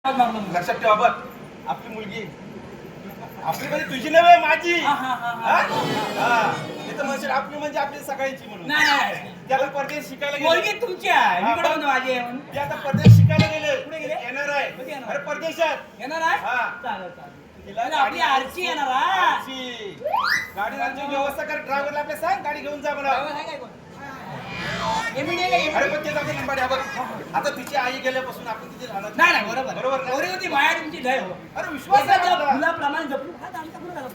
लक्षात ठेवा बघ, आपली मुलगी आपली म्हणजे तुझी नव्हे माझी. इथं म्हणशील आपली म्हणजे आपली सगळ्यांची म्हणून. नाही त्याला परदेश शिकायला मुलगी गेले. तुमची आहे मी कडे माझी आहे म्हणून. ते आता परदेश शिकायला गेले. कुठे गेले? येणार आहे. कधी येणार? अरे परदेशात येणार आहे हा. चालेल चालेल तिला अरे, आपली आरची येणार आहे. आरची. गाडीची व्यवस्था कर. ड्रायव्हरला आपल्या सांग गाडी घेऊन जा मला. ड्रायव्हर आहे काय कोण? एमडी आहे का? अरे पण ते जाते नंबर बघ. आता तिची आई गेल्यापासून आपण तिथे राहणार नाही नाही बरोबर बरोबर ना? पोरी होती माया तुमची लय हो. अरे विश्वास आहे आपला. फुलाप्रमाणे जपू हा आमचा फुलं झाला.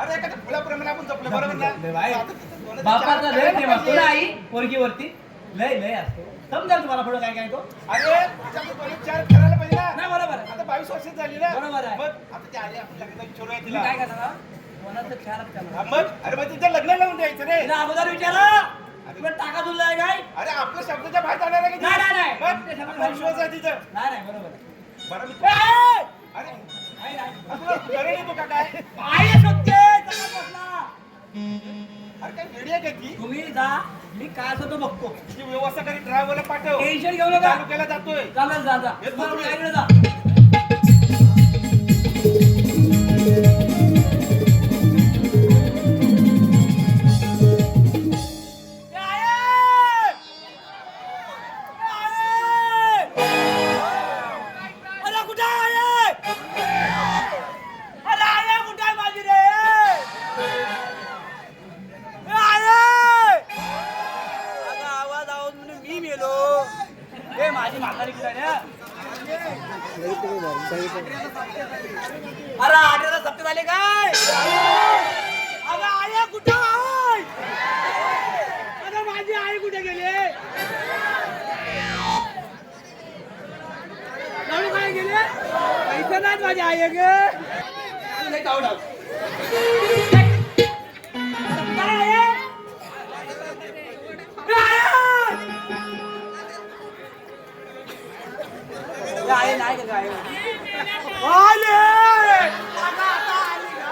अरे एखाद्या फुलाप्रमाणे आपण जपलं बरोबर ना? लय बाई. आता तिथं दोनाचे बापाचा चार लय प्रेम असतो ना पाहिजे. आई पोरगीवरती लय लय असतो समजा तुम्हाला पुढे काय काय तो अरे तिच्याकडे दोन चार करायला पाहिजे ना. नाही बरोबर आहे. आता 22 वर्ष झाली ना. बरोबर आहे. मग आता ते आले आपण लगेच विचारू आहे तुम्ही तिला. काय करणार कोणाचं खेळात हा, करणार मग अरे मग तिचं लग्न लावून द्यायचं रे. तिला अगोदर विचारा तुम्ही टाका तुला आहे काय अरे आपल्या शब्दाच्या बाहेर जाणार आहे की नाही, नाही, नाही. मग आपल्या शब्दाच्या आपला बाहेर विश्वास आहे तिचं. नाही नाही बरोबर आहे. बरं मी ए! अरे नाही, नाही. तुला घरी येतो का काय? आहे सत्य चला बसला. अरे काय वेडी आहे का ती? तुम्ही जा मी काय असं तो बघतो तिची व्यवस्था करी ड्रायव्हरला पाठव. टेन्शन घेऊ नका तालुक्याला जातोय. चालेल जा जा येतो तुम्ही तुम्ही. इकडे जा ए, आहे! ए, आहे! अरे कुठे आहे अरे आहे कुठे आहे माझी रे ए, आहे! अगं, आवाज म्हणून मी मेलो ए माझी म्हातारी कुठे आहे अरे आठवड्याला सप्ते झाले काय अगं आई कुठं आहे अगं माझी आई कुठे गेले जाऊ काय गेले पैसे नाहीत माझी आई ग नाही जाऊ डाव काय आहे काय नाही का काय आले आता आली का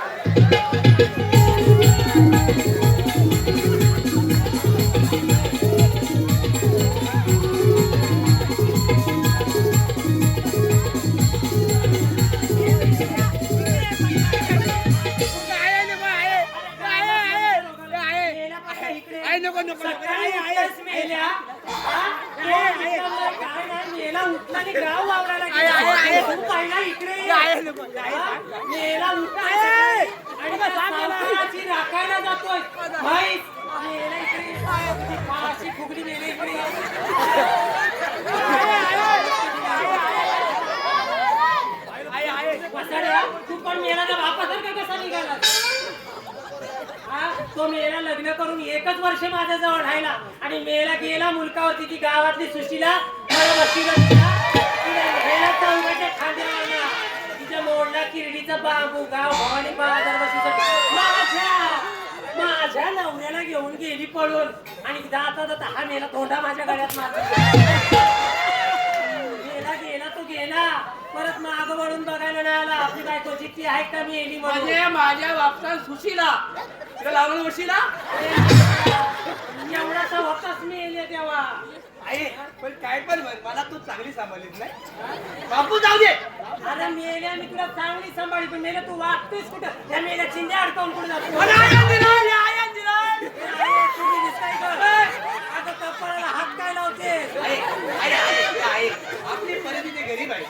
राखायला जातोय फुगडी मेले इकडे तू पण मेला बापासारखा कसा निघाला तो मेला लग्न करून एकच वर्ष माझ्या जवळ राहिला आणि मेला गेला मुलकावरती ती गावातली सुशीला मला बसतीला खांद्याला तिच्या मोडला किरडीचा बाबू गाव भवानी बाजार माझ्या नवऱ्याला घेऊन गेली पळून आणि जाता जाता हा मेला तोंडा माझ्या गळ्यात मारला गेला तो गेला परत माग वळून बघायला नाही आला आपली बायको जितकी आहे का मी येली माझ्या बापसा सुशीला तिला लावलं वशीला एवढासा होताच मी येले तेव्हा आहे पण काय पण मला तू चांगली सांभाळलीस नाही बापू जाऊ दे अरे मेल्या मी तुला चांगली सांभाळली पण मेल्या तू वागतोयस कुठं त्या मेल्या चिंध्या अडकावून कुठे जातो आता कपाळाला हात काय लावते आपली परिस्थिती गरीब आहे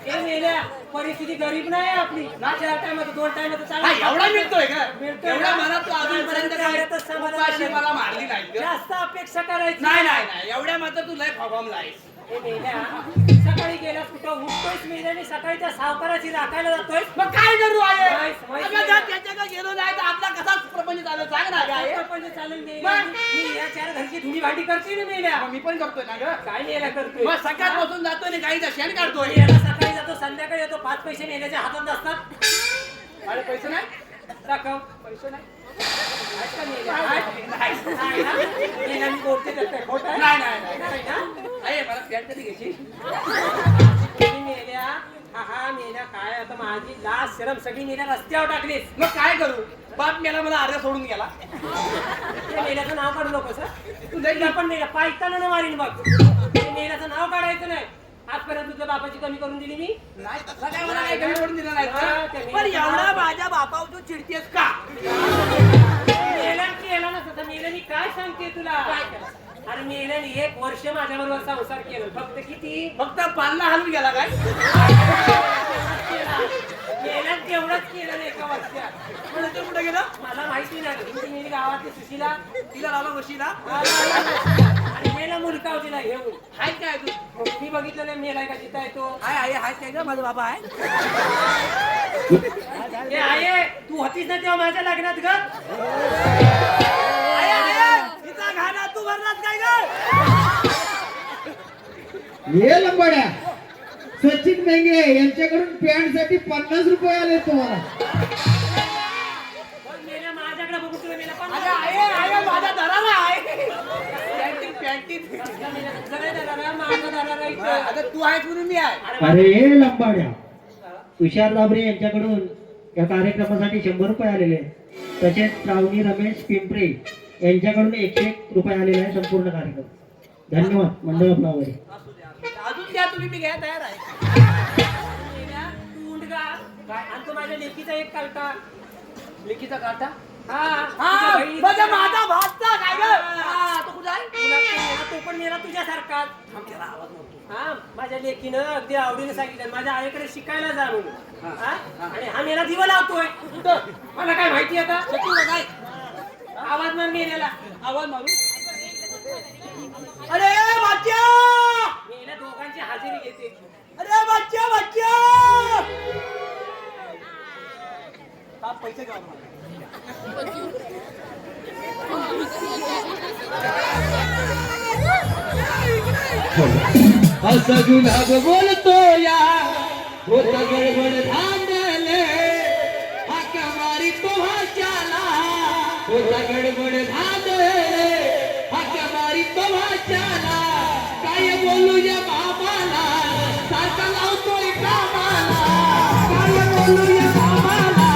हे मेल्या परिस्थिती गरीब नाही आपली ना 4 टाइमात 2 टाइमात चांगला एवढा मिळतोय का एवढा मला तू अजूनपर्यंत मला मारली नाही जास्त अपेक्षा करायची नाही नाही एवढ्या मात्र तू लय फॉर्मला आहेस सकाळी गेलास कुठं उठतोयस मेल्याने सकाळी त्या सावकाराची राखायला जातोय मग काय करू आहे त्याच्याकडे गेलो नाही तर आपला कसा प्रपंच चालू सांग ना प्रपंच चालू मी या 4 घरची धुणी भांडी करते ना मेल्या मी पण करतोय ना ग काय मेल्या करतोय मग सकाळ बसून जातोय आणि काही दशाने काढतोय याला सकाळी जातो संध्याकाळी येतो 5 पैसे मेल्याच्या हातात असतात अरे पैसे नाही दाखव पैसे नाही काय आता माझी लाज शरम सगळी मेल्या रस्त्यावर टाकलीस मग काय करू बाप मेला मला अर्ध्या सोडून गेला मेल्याचं नाव काढू नको सर तू पण मेला पायताना मारीन बघ मेल्याचं नाव काढायचं नाही आजपर्यंत तुझ्या बापाची कमी करून दिली मी नाही तसं काय मला काही कमी पडून दिलं नाही हा, का? ते पण मी- एवढा माझ्या बापावर तू चिडतेस का? मेला नसता मेल्याने काय सांगते तुला अरे मेल्याने 1 वर्ष माझ्या बरोबर संसार केला फक्त किती फक्त पालना हलून गेला काय? मेल्यात तेवढंच केलं नाही एका वर्षात पण ते कुठे गेलं? मला माहिती नाही तुमची मेली गावातली सुशीला तिला लावला बशीला. आणि मेला मुलगा तिला घेऊन हाय काय तू? मग मी बघितलं नाही मेलाय का जिता येतो हाय काय ग माझा बाबा आहे? हे आहे तू होतीस ना तेव्हा माझ्या लग्नात ग तिचा घाणा तू भरलास काय ग? हे लंबाड्या सचिन मेंगे यांच्याकडून पॅन्ट साठी 50 रुपये आले तुम्हाला. पण मेल्या माझ्याकडे बघून तुला मेला पण अगं आहे माझा दराला आहे. पॅन्टीत सगळे दरारा माझा दरारा इथं अगं तू आहेस म्हणून मी आहे. अरे हे लंबाड्या तुषार दाबरे यांच्याकडून या कार्यक्रमासाठी 100 रुपये आलेले आहेत. तसेच श्रावणी रमेश पिंपरे यांच्याकडून 101 रुपये आलेले आहे संपूर्ण कार्यक्रम. धन्यवाद मंडळ फ्लावर. अजून द्या तुम्ही मी घ्यायला तयार आहे. तू उंडगा आणि तो माझ्या लेकीचा एक कालटा लेकीचा काटा? हा हा माझा माझा भातचा काय ग? हा तो कुठे आहे? तुला तो मेला, तो पण मेला तुझ्यासारखाच त्याला आवाज नव्हतो. हा माझ्या लेकीनं अगदी आवडीने सांगितलं माझ्या आईकडे शिकायला जा म्हणून हा? आणि हा मेला दिवा लावतोय मला काय माहिती आता काय आवाज मार मेल्याला आवाज मारू? अरे बच्चा! मेला दोघांची हजेरी घेते अरे बच्चा बच्चा! हा पैसे घ्या मला. असा गुलाब बोलतो या होत गडबड धांदले हाका मारी तो भाच्याला होता गडबड धांदले हाका मारी तो भाच्याला काय बोलू या बाबाला सारखा लावतोय कामाला काय बोलू या बाबाला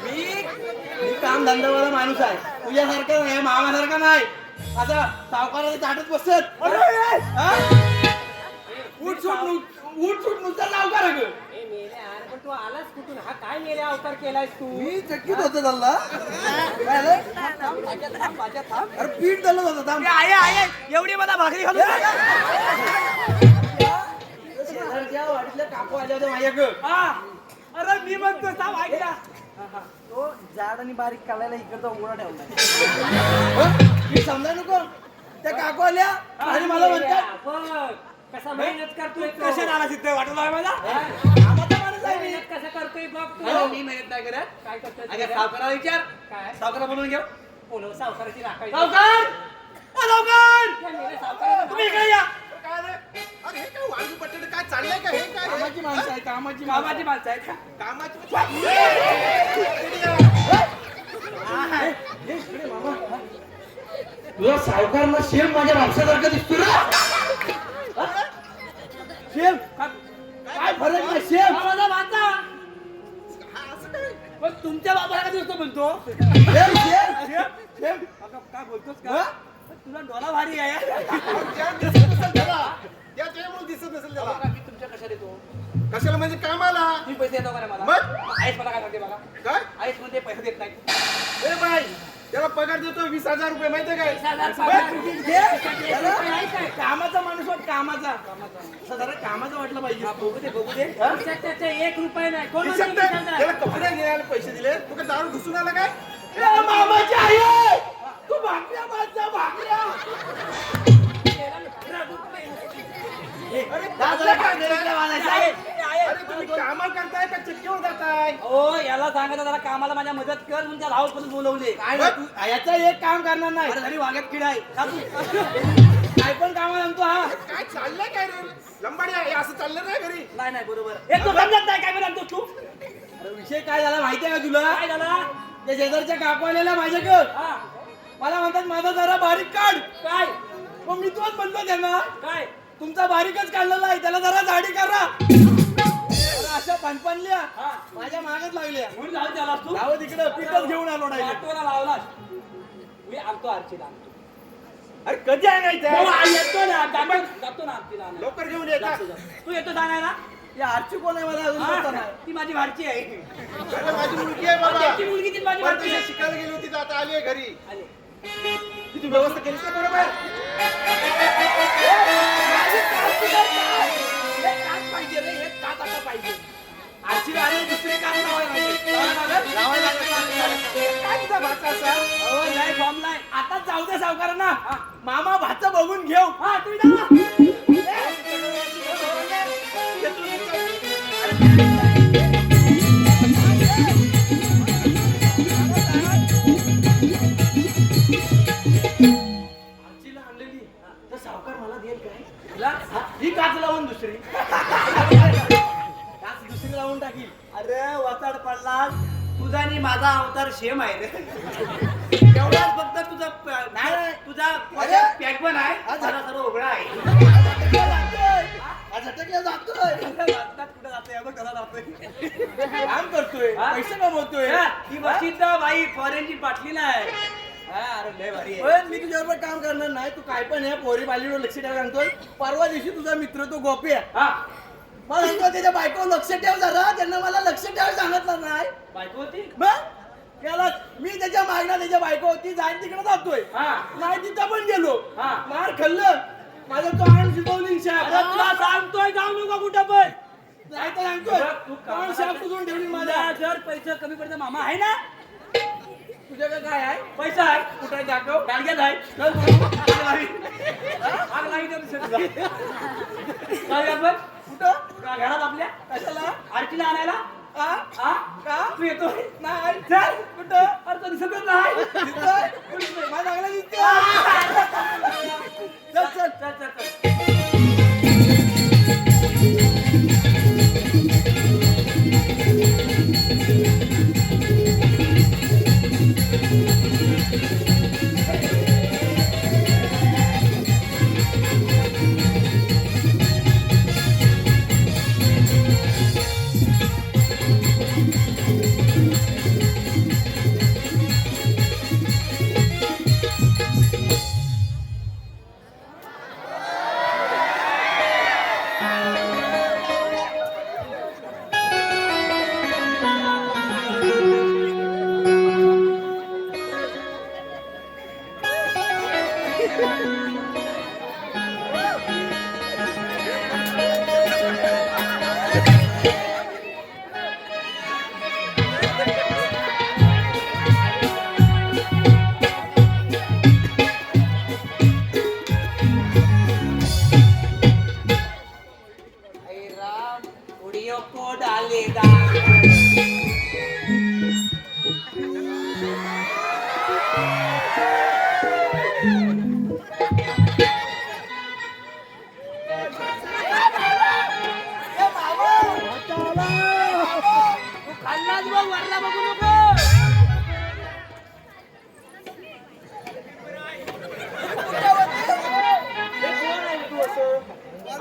मी काम धंदावाला माणूस आहे. तुझ्यासारखं नाही मामासारखा नाही. आता सावकाराला चाटत बसत. हा? उठ सुट नुसतं सावकार आहे ग. ए मेल्या अरे पण तू आलास कुठून हा काय मेल्या अवतार केलायस तू मी चक्कीत होतो चालला. अरे पीठ चालत होतं थांब. एवढी मला भाकरी घालून शेजारच्या वाडीतल्या काकू आल्या होत्या माझ्याकडं. अरे मी म्हणतो थांब ऐकला. तो जाड आणि बारीक काढायला इकडचा उघडा ठेवला. मी समजा नको त्या काकू आल्या आणि मला म्हणतात बघ कसा मेहनत करतोय तो. कशा आला तिथे वाटलं आहे मला. हा? कामाचा माणूस आहे मी. मेहनत कसं करतोय बघ अरे तू मी मेहनत नाही करत. काय करतोय अगं सावकाराला विचार. काय सावकारा बनवून घेऊ. बोलव सावकाराची राखायची सावकार ओ सावकार त्या मेल्या सावकाराला तुम्ही इकडे या. काय रे? अरे हे काय वाळू बटाटे काय चाललंय का हे काय रे? कामाची माणसं आहे कामाची माणसं आहेत का? कामाची तुझा सावकारला शेम माझ्या भाषासारखं दिसतो ना. शेम काय फरक नाही शेम माझा भाचा. पण तुमच्या बाबाला का दिसतो म्हणतो शेम शेम शेम शेम काय बोलतोस का? तुला डोला भारी आहे. त्याच्यामुळे दिसत नसेल त्याला मी तुमच्या कशा देतो? कशाला म्हणजे कामाला तुम्ही पैसे देतो का रे मला? मग? आईस मला काय सांगते बघा. काय आईस म्हणते पैसे देत नाही. ए बाई त्याला पगार देतो 20,000 रुपये माहितीये काय 20,000 हे कामाचा माणूस वाट कामाचा असं जरा कामाचं वाटलं पाहिजे. बघू दे बघू दे. त्याच्या 1 रुपया नाही कोण खिशात म्हणते नाही. 20,000? त्याला कपडे घ्यायला पैसे दिले तू काय दारू घुसून आला काय ए, मामाची आई आहे. तू भाकऱ्या माझ्या भाकऱ्या. अरे दादाला काय करायचं वालायचं आहे? अरे तुम्ही कामं करताय का चक्कीवर जाताय? ओ याला सांगायचं जरा कामाला माझ्या मदत कर म्हणून त्या राहुल बोलवले. काय नाही, तू याचा एक काम करणार नाही. अरे घरी वाग्यात किडा आहे का तू? काय पण कामाला आणतो हा. काय चाललंय काय रे लंबाडी आहे असं चाललं नाही घरी. नाही नाही बरोबर. एक तो समजत नाही काय म्हणतो तू? अरे विषय काय झाला माहितीये का तुला? काय झाला? त्या शेजारच्या काकू आलेल्या माझ्याकडं हा मला म्हणतात माझा जरा बारीक काढ. काय मग मी तोच म्हणतो त्यांना काय तुमचा बारीकच काढलेला आहे त्याला जरा जाडी करा. अरे अशा पणपणल्या हा माझ्या मागच लागल्या. म्हणून जाऊ त्यालास तू जावं तिकडं पीठच घेऊन आलो नाही. ऑटोला लावलास. मी आणतो आरचीला आणतो. अरे कधी आणायचं? येतो ना जातो ना आरचीला आणायला. लवकर घेऊन ये का? तू येतो जाणायला? या आरची कोण आहे मला अजून पत्ता नाही. ती माझी भाडची आहे. अरे माझी मुलगी आहे बाबा. त्याची मुलगी ती माझी भाडची परदेशात आहे. शिकायला गेली होती तर आता आली आहे घरी. आले. किती व्यवस्था केली का बरोबर? एक काच पाहिजे रे, एक काच आता पाहिजे. आरची आली दुसरी काच लावायला काय तुझा भाचा असा? हो नाही फॉर्म नाही. आता जाऊ दे सावकारांना. मामा भाचा बघून घेऊ. हा तुम्ही जावा. आजीला आणलेली तर सावकार मला देईल काय? तुला? ही काच लावून दुसरी काच दुसरी लावून टाकील. अरे वाचाड पडला तुझा आणि माझा अवतार सेम आहे रे. एवढाच फक्त तुझा नाही, नाही. तुझा अरे. पॅक पण आहे हा, माझा सर्व उघडा आहे. झटकल्या जातोय कुठे जातोय बघ कसा जातोय. काम करतोय हा? पैसे कमवतोय. ही प्रसिद्ध बाई फॉरेनची बाटली नाही. हा अरे लय भारी आहे. पण मी तुझ्याबरोबर काम करणार नाही. तू काय पण आहे पोरी बालीवर लक्ष ठेवायला सांगतोय. परवा दिवशी तुझा मित्र तो गोपी आहे हा मला सांगतो त्याच्या बायको लक्ष ठेव जरा. त्यांना मला लक्ष ठेवायला सांगितलं नाही. बायको होती. मग त्याला मी त्याच्या मागणं त्याच्या बायको होती जाईन तिकडे जातोय. हा नाही तिथं पण गेलो. हा. मार खाल्लं माझं तोंड शिकवली अरे तुला सांगतोय जाऊ नको कुठं पण. नाही तर सांगतोय तू तोंड शाप तुझून ठेवली माझ्या. माझा जर पैसे कमी पडते मामा आहे ना. तुझ्याकडे काय आहे? पैसा आहे कुठे दाखव. गाडग्यात आहे. चल बघू. आग लागली तर दिसत तुला. काय आपण कुठं घरात आपल्या कशाला? आरतीला आणायला. हा? हा का? तू येतोय नाही. चल कुठं? अरे तो दिसतच नाही. दिसतोय? माझ्या चांगला दिसतोय. चल चल चल चल चल. ऑडियो को डालेगा. तू खाल्लाच बघ वरला बघू नको.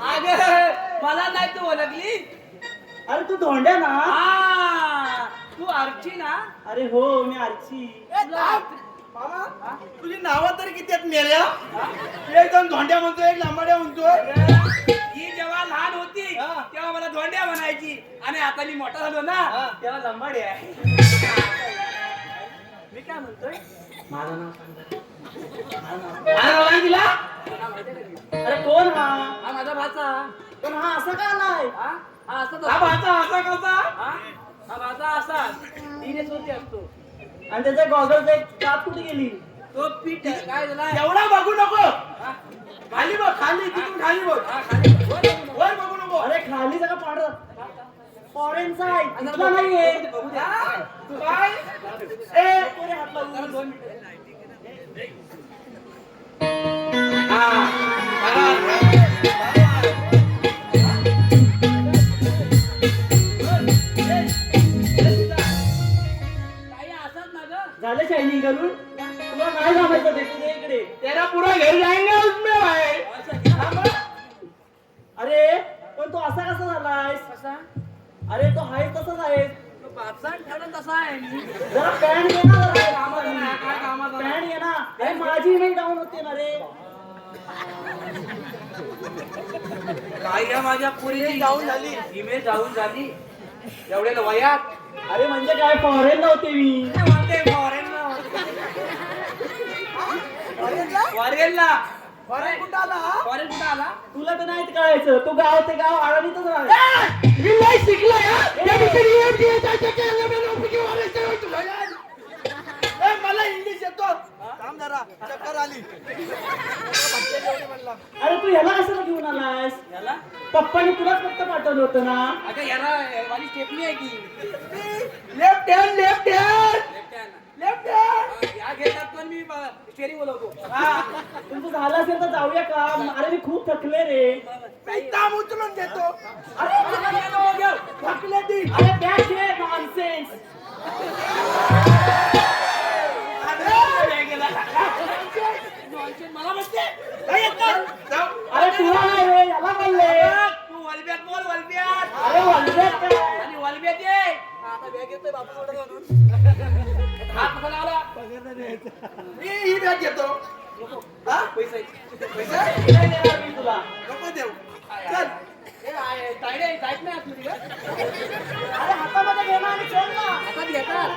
अगं मला नाही तू ओळखली. अरे तू धोंड्या ना. हा तू आरची ना. अरे हो मी आरची. मामा तुझी नावं तरी किती आहेत मेल्या? एक जण धोंड्या म्हणतोय एक लांबाड्या म्हणतोय. ही जेव्हा लहान होती हा. तेव्हा मला धोंड्या म्हणायची आणि आता मी मोठा झालो ना हा. तेव्हा लंबाडी आहे. मी काय म्हणतोय माझं नाव सांग. तिला अरे कोण हा? हा माझा भाचा. पण हा असा का नाही? हा हा असाच हा असतो. भाचा असा कसा? हा हा भाचा असा तिनेच होती असतो. आणि त्याच्या गॉगलचा एक काप कुठे गेली? तो पीठ काय झाला. एवढा बघू नको. हा, खाली बघ खाली तिथून खाली बघ. हा, खाली वर बघू नको. वर बघू नको. अरे खाली सगळं पांढर. त्यांचा आहे इथला नाहीये. बघू द्या. हा? काय? ए, कोणी हात लावून? जरा 2 मिनिटं. हा, काही असत ना ग. झालं शायनिंग करून तुला काय जमायचं ते तुझ्या इकडे तेरा पूरा घर जाएंगे उसमें भाई. हा मग? अरे पण तू असा कसा झालायस कसा? अरे तो आहे तसाच आहे तो बापसान ठेवला तसा आहे मी. जरा पॅन्ट घे ना जरा कामाचा नाही, काय कामाचा नाही. पॅन्ट घे ना अरे माझी इमेज डाऊन होते ना रे काय या माझ्या पुरीची डाऊन झाली, इमेज डाऊन झाली एवढ्या वयात. अरे म्हणजे काय फॉरेनला होते मी फॉरेनला फॉरेन कुठं आला फॉरेन कुठं आला? तुला तर नाहीत कळायचं तू गाव ते गाव आळणीतच राहते मी नाही शिकला मला इंग्लिश येतो थांब जरा चक्कर आली अरे तू ह्याला कशाला घेऊन आलायस याला पप्पाने तुलाच फक्त पाठवलं होतं ना अगं याला वाली स्टेपनी आहे की left hand left hand left hand या घेतात पण मी स्टेरिंग बोलवतो. हा तुमचं झालं असेल तर जाऊया का अरे मी खूप थकले रे ताम उचलून घेतो अरे थकले ती अरे बॅग घे नॉनसेन्स मला म्हणते काय येतात? अरे तुला नाही रे याला बोलले तू वलब्यात बोल वलब्यात अरे वल्ल्यात काय आणि वलब्यात ये. आता बॅग येतोय बापू ऑर्डर म्हणून हात कसा लावला? ही बॅग घेतो हा पैसे नाही देणार मी तुला नको देऊ चल तायडे जायत नाही आतमध्ये का? अरे हातामध्ये घे ना आणि चल ना हातात घेतात.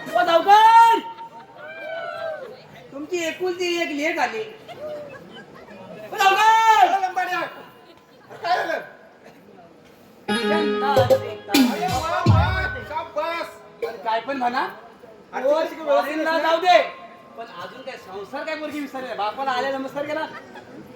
ओ धावकर, तुमची एकुलती एक लेख आली. ओ धावकर, लंबाड्या काय झालं जनता अरे वा वा शाबास पण काय पण म्हणा आर्थिक परिस्थिती व्यवस्थित पोरींना नसल्या- जाऊ दे पण अजून काय संसार काय मुलगी विसरले बापाला आले नमस्कार केला.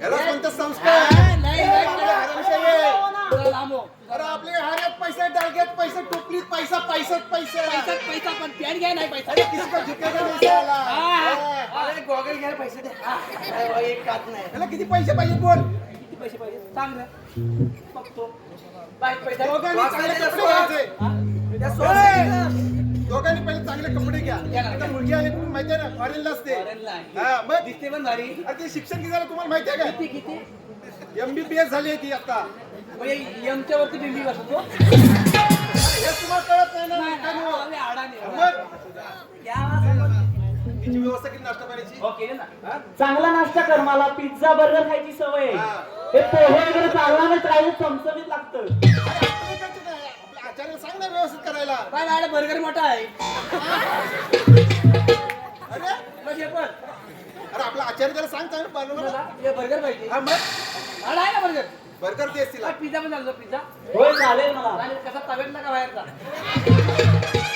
याला कोणतं हा, संस्कार नाही आपल्या घराविषयी आहे. तुला लांबो. अरे आपले हाऱ्यात पैसे डालग्यात पैसे टोपलीत पैसा पैसाच पैसे पैसाच पैसा पण पॅन घ्या नाही पैसा. अरे किसी का झुकेगा नहीं साला. हा, हा. हा. अरे गॉगल घ्यायला पैसे दे. हा. एक कात नाही. याला किती पैसे पाहिजे बोल किती पैसे पाहिजे सांग रे. बघतो. बाय पैसा. दोघांनी चांगले कपडे घ्यायचे दोघांनी पहिले चांगले कपडे घ्या घ्या ना. आता मुलगी आली तुम्ही माहिती आहे ना फॉरेनला असते फॉरेनला आहे. हा मग दिसते पण भारी. अरे ते शिक्षण किती झालं तुम्हाला माहिती आहे किती किती का MBBS झाली आहे ती आता म्हणजे यमच्या वरती बिंबी बसतो. हे तुम्हाला कळत नाही ना मित्रांनो. आम्ही अडाणी. मग घ्या. तिची व्यवस्था केली नाश्ता पाण्याची हो, केलं ना. हा? चांगला नाश्ता कर मला पिझ्झा बर्गर खायची सवय आहे. हा. हे पोहे वगैरे चालणारच राहिले चमचमीत लागतं अरे आपलं इकडचं काय? आपल्या आचार्याला सांग ना व्यवस्थित करायला काय मॅडम बर्गर मोठा आहे. अरे मग हे पण अरे आपला आचार्य त्याला सांग चांगलं बनवलं ना. हे बर्गर पाहिजे. हा मग मला आहे ना बर्गर. बर्गर तेच तिला पिझ्झा पण चालतो पिझ्झा. होय चालेल मला चालेल कसा तव्यातला का बाहेरचा.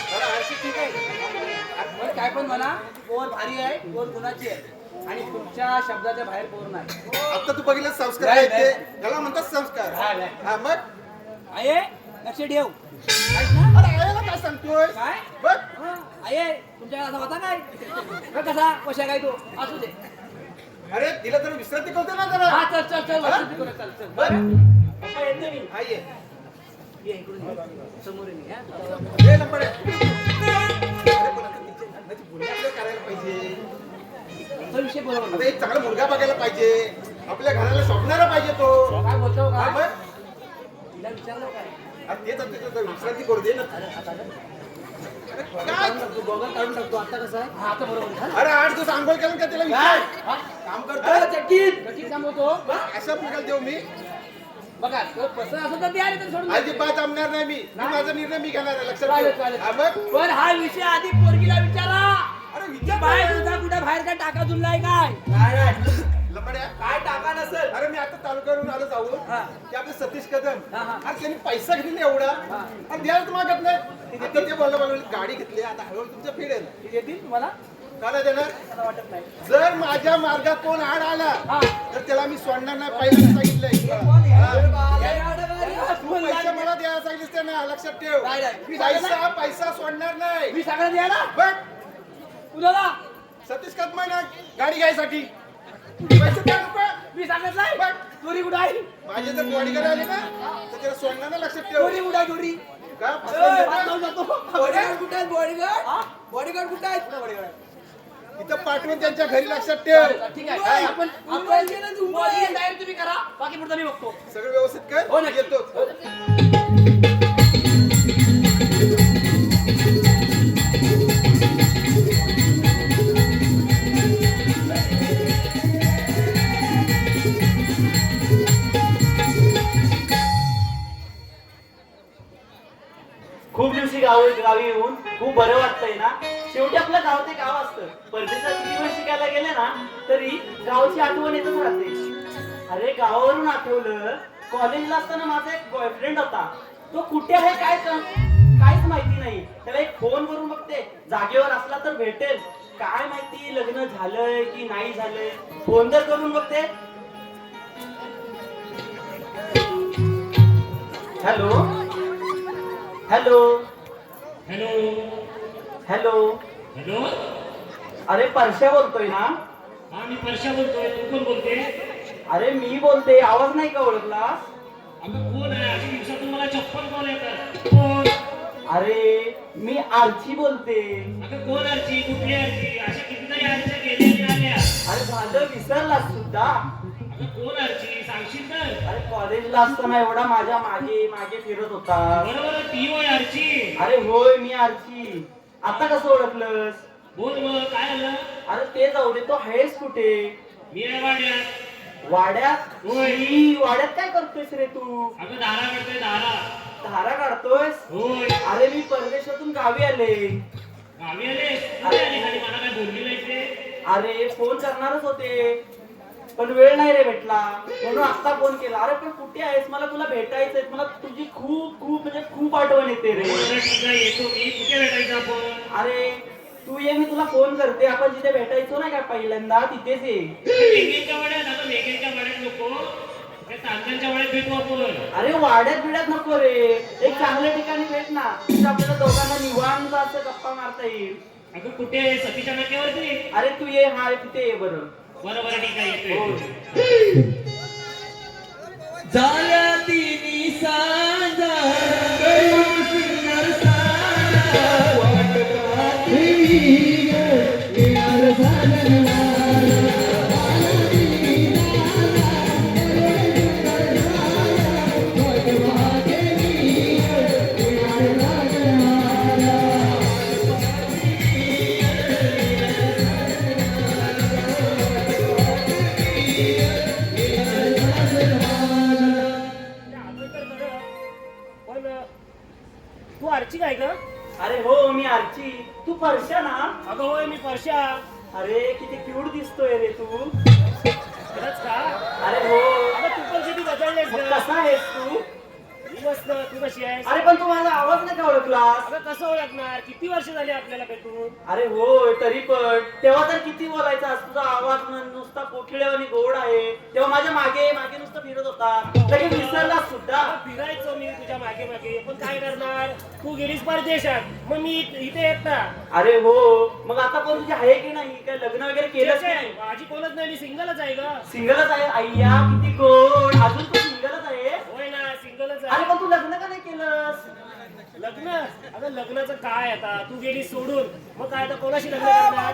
अरे आरशी ठीक आहे मग काय पण म्हणा पोर भारी आहे पोर गुणाची आहे आणि तुमच्या शब्दाच्या बाहेर पोर नाही. आता तू बघितलं संस्कार नाही, आहेत ते त्याला म्हणतात संस्कार नाही, नाही. हा मग आहे लक्ष ठेव. ऐक ना. अरे आयाला काय सांगतोय काय बघ हा, आहे तुमच्या असा होता काय बघ कसा कशा काय तो असू दे. अरे तिला तर विश्रांती करतो ना जरा हा चल चल चल वरती करूया, चल चल बरं पप्पा येते मी हा ये ये इकडून ये. समोर ये मी, हा. ये नंबर अरे पण आता तिची लग्नाची बोलणी आपल्याला करायला पाहिजे तो विषय बरोबर आता एक चांगला मुलगा बघायला पाहिजे आपल्या घराला शोभणारा पाहिजे तो काय बोलतो हा का मग तिला विचारलं काय अरे तेच आता तिला विश्रांती करू दे ना अरे काय तू गोगल काढून टाकतो आता कसं आहे हा आता बरोबर आहे. अरे 8 दिवस आंघोळ केलं का तिला काय? विचार हा? काम हो, करतो चटकीत चटकीत काम होतो. अशा मुलगा देऊ मी बघा तो पसंत असेल तर ते आले तर सोडून द्या. अजिबात जमणार नाही मी माझा निर्णय मी घेणार आहे लक्षात चालेल ठेव चालेल हा मग पण हा विषय आधी पोरगीला विचारा अरे की विचार बाहेर तुझा कुठे बाहेर काय टाका झुललाय काय नाही लपड बड्या काय टाका नसेल अरे मी आता तालुक्यावरून आलो जाऊन हा. ते आपले सतीश कदम हा, हा. अरे त्यांनी पैसा घेतला एवढा आणि द्यायला तर मागत नाही आता ते बोललं गाडी घेतली आता हळूहळू तुमचं फिरेल ते देतील तुम्हाला काय देणार मला वाटत नाही जर माझ्या मार्गात कोण आड आला हा. तर त्याला मी सोडणार नाही पहिल्यांदा सांगितलंय कोण हा. आहे? तू पैसे मला द्यायला सांगितलं त्यांना लक्षात ठेव नाही, नाही. मी पैसा सोडणार नाही मी सगळं द्यायला बघ उद्याला सतीश कदम ना गाडी घ्यायसाठी पैसे द्या नको. मी सांगत नाही बघ चोरी कुठं आहे माझे जर बॉडीगार्ड आले ना तर त्याला सोडणार ना लक्षात ठेव चोरी कुठं आहे चोरी का फसवून देतो? बॉडीगार्ड कुठे आहेत बॉडीगार्ड बॉडीगार्ड कुठे आहेत बॉडीगार्ड इथं पाठवून त्यांच्या घरी लक्षात ठेव ठीक आहे आपण तयारी तुम्ही करा बाकी पुढचं मी बघतो सगळं व्यवस्थित कर हो, नक्की. येतो खूप दिवशी गावी येऊन खूप बरं वाटतंय ना. शेवटी आपलं गाव ते गाव असतं. परदेशात किती वेळ शिकायला गेले ना तरी गावची आठवण येतच राहते. अरे गावावरून आठवलं, कॉलेजला असताना माझा एक बॉयफ्रेंड होता. तो कुठे आहे काहीच माहिती नाही. त्याला एक फोन करून बघते, जागेवर असला तर भेटेल. काय माहिती लग्न झालंय की नाही झालंय. फोन तर करून बघते. Hello hello hello hello hello अरे परश्या बोलतोय ना. हा मी परशा बोलतोय. तू कोण बोलते? अरे मी बोलते, आवाज नाही का ओळखलास? अगं कोण आहे? अशा दिवसातून मला 56 कॉल येतात. कोण? अरे मी आरची बोलते. अगं कोण आरची? कुठली आरची? अशा कितीतरी आरच्या गेल्या आणि आल्या. अरे झालं विसरलास सुद्धा. अगं कोण आरची? सांगशील तर? अरे कॉलेजला असताना एवढा माझ्या मागे मागे फिरत होता. बरोबर ती होय आरची. अरे होय मी आरची. आता कसं ओळखलंस? बोल मग काय आलं? अरे ते जाऊ दे, तो आहेस कुठे? मी आहे वाड्यात. वाड्यात? होय. ई, वाड्यात काय करतोयस रे तू? अगं दारा काढतोय दारा. धारा काढतोयस? होय. अरे मी परदेशातून गावी आले. गावी आले? कुठे आले? खाली मला काय बोलली नाही ते? अरे फोन करणारच होते पण वेळ नाही रे भेटला, म्हणून आता फोन केला. अरे पण कुठे आहेस? मला तुला भेटायचंय. मला तुझी खूप खूप म्हणजे खूप आठवण येते रे. बरं, ठीक आहे येतो मी. कुठे भेटायचं आपण? अरे तू ये, मी तुला फोन करते. आपण जिथे भेटायचो ना काय पहिल्यांदा तिथेच ये. वेगळ्याच्या वाड्यात. आता वेगळ्याच्या वाड्यात नको. त्या तांदळाच्या वाड्यात भेटू आपण. अरे वाड्यात बिड्यात नको रे, एक चांगल्या ठिकाणी भेट ना, तिथे आपल्याला दोघांना निवांत असं गप्पा मारता येईल. अगं कुठे? सतीच्या नाक्यावरती? अरे तू ये, हा तिथे ये बरं. बरं बरं ठीक आहे येतोय. हो. झाल्या तिन्ही सांजा पण तू आरची काय ग? अरे हो मी आरची. तू परश्या ना? अगं होय मी परशा. अरे किती क्यूट दिसतोय रे तू. खरंच का? अरे हो. अगं तू पण किती बदललेस मग ग. कसा आहेस तू? मी मस्त. तू कशी आहेस? अरे पण तू माझा आवाज नाही का ओळखलास? अगं कसं ओळखणार? किती वर्ष झाली आपल्याला भेटून? अरे होय, तरी पण तेव्हा तर किती बोलायचा. तुझा आवाज नुसता कोकिळेवानी गोड आहे. तेव्हा माझ्या मागे मागे नुसतं फिरत होता. लगेच विसरलास सुद्धा. अगं फिरायचो मी तुझ्या मागे मागे. पण काय करणार? तू गेलीस परदेशात, मग मी इथे येत ना. अरे हो, मग आता पण तुझी आहे की नाही? काय लग्न वगैरे केलंस की नाही? माझी कोणच नाही. मी सिंगलच आहे ग. सिंगलच आहे? अय्या किती गोड. अजून तू सिंगलच आहे? होय ना, सिंगलच अरे आहे. पण तू लग्न का नाही केलंस? लग्न? अगं लग्नाचं काय आता? तू गेली सोडून, मग काय आता कोणाशी लग्न करणार?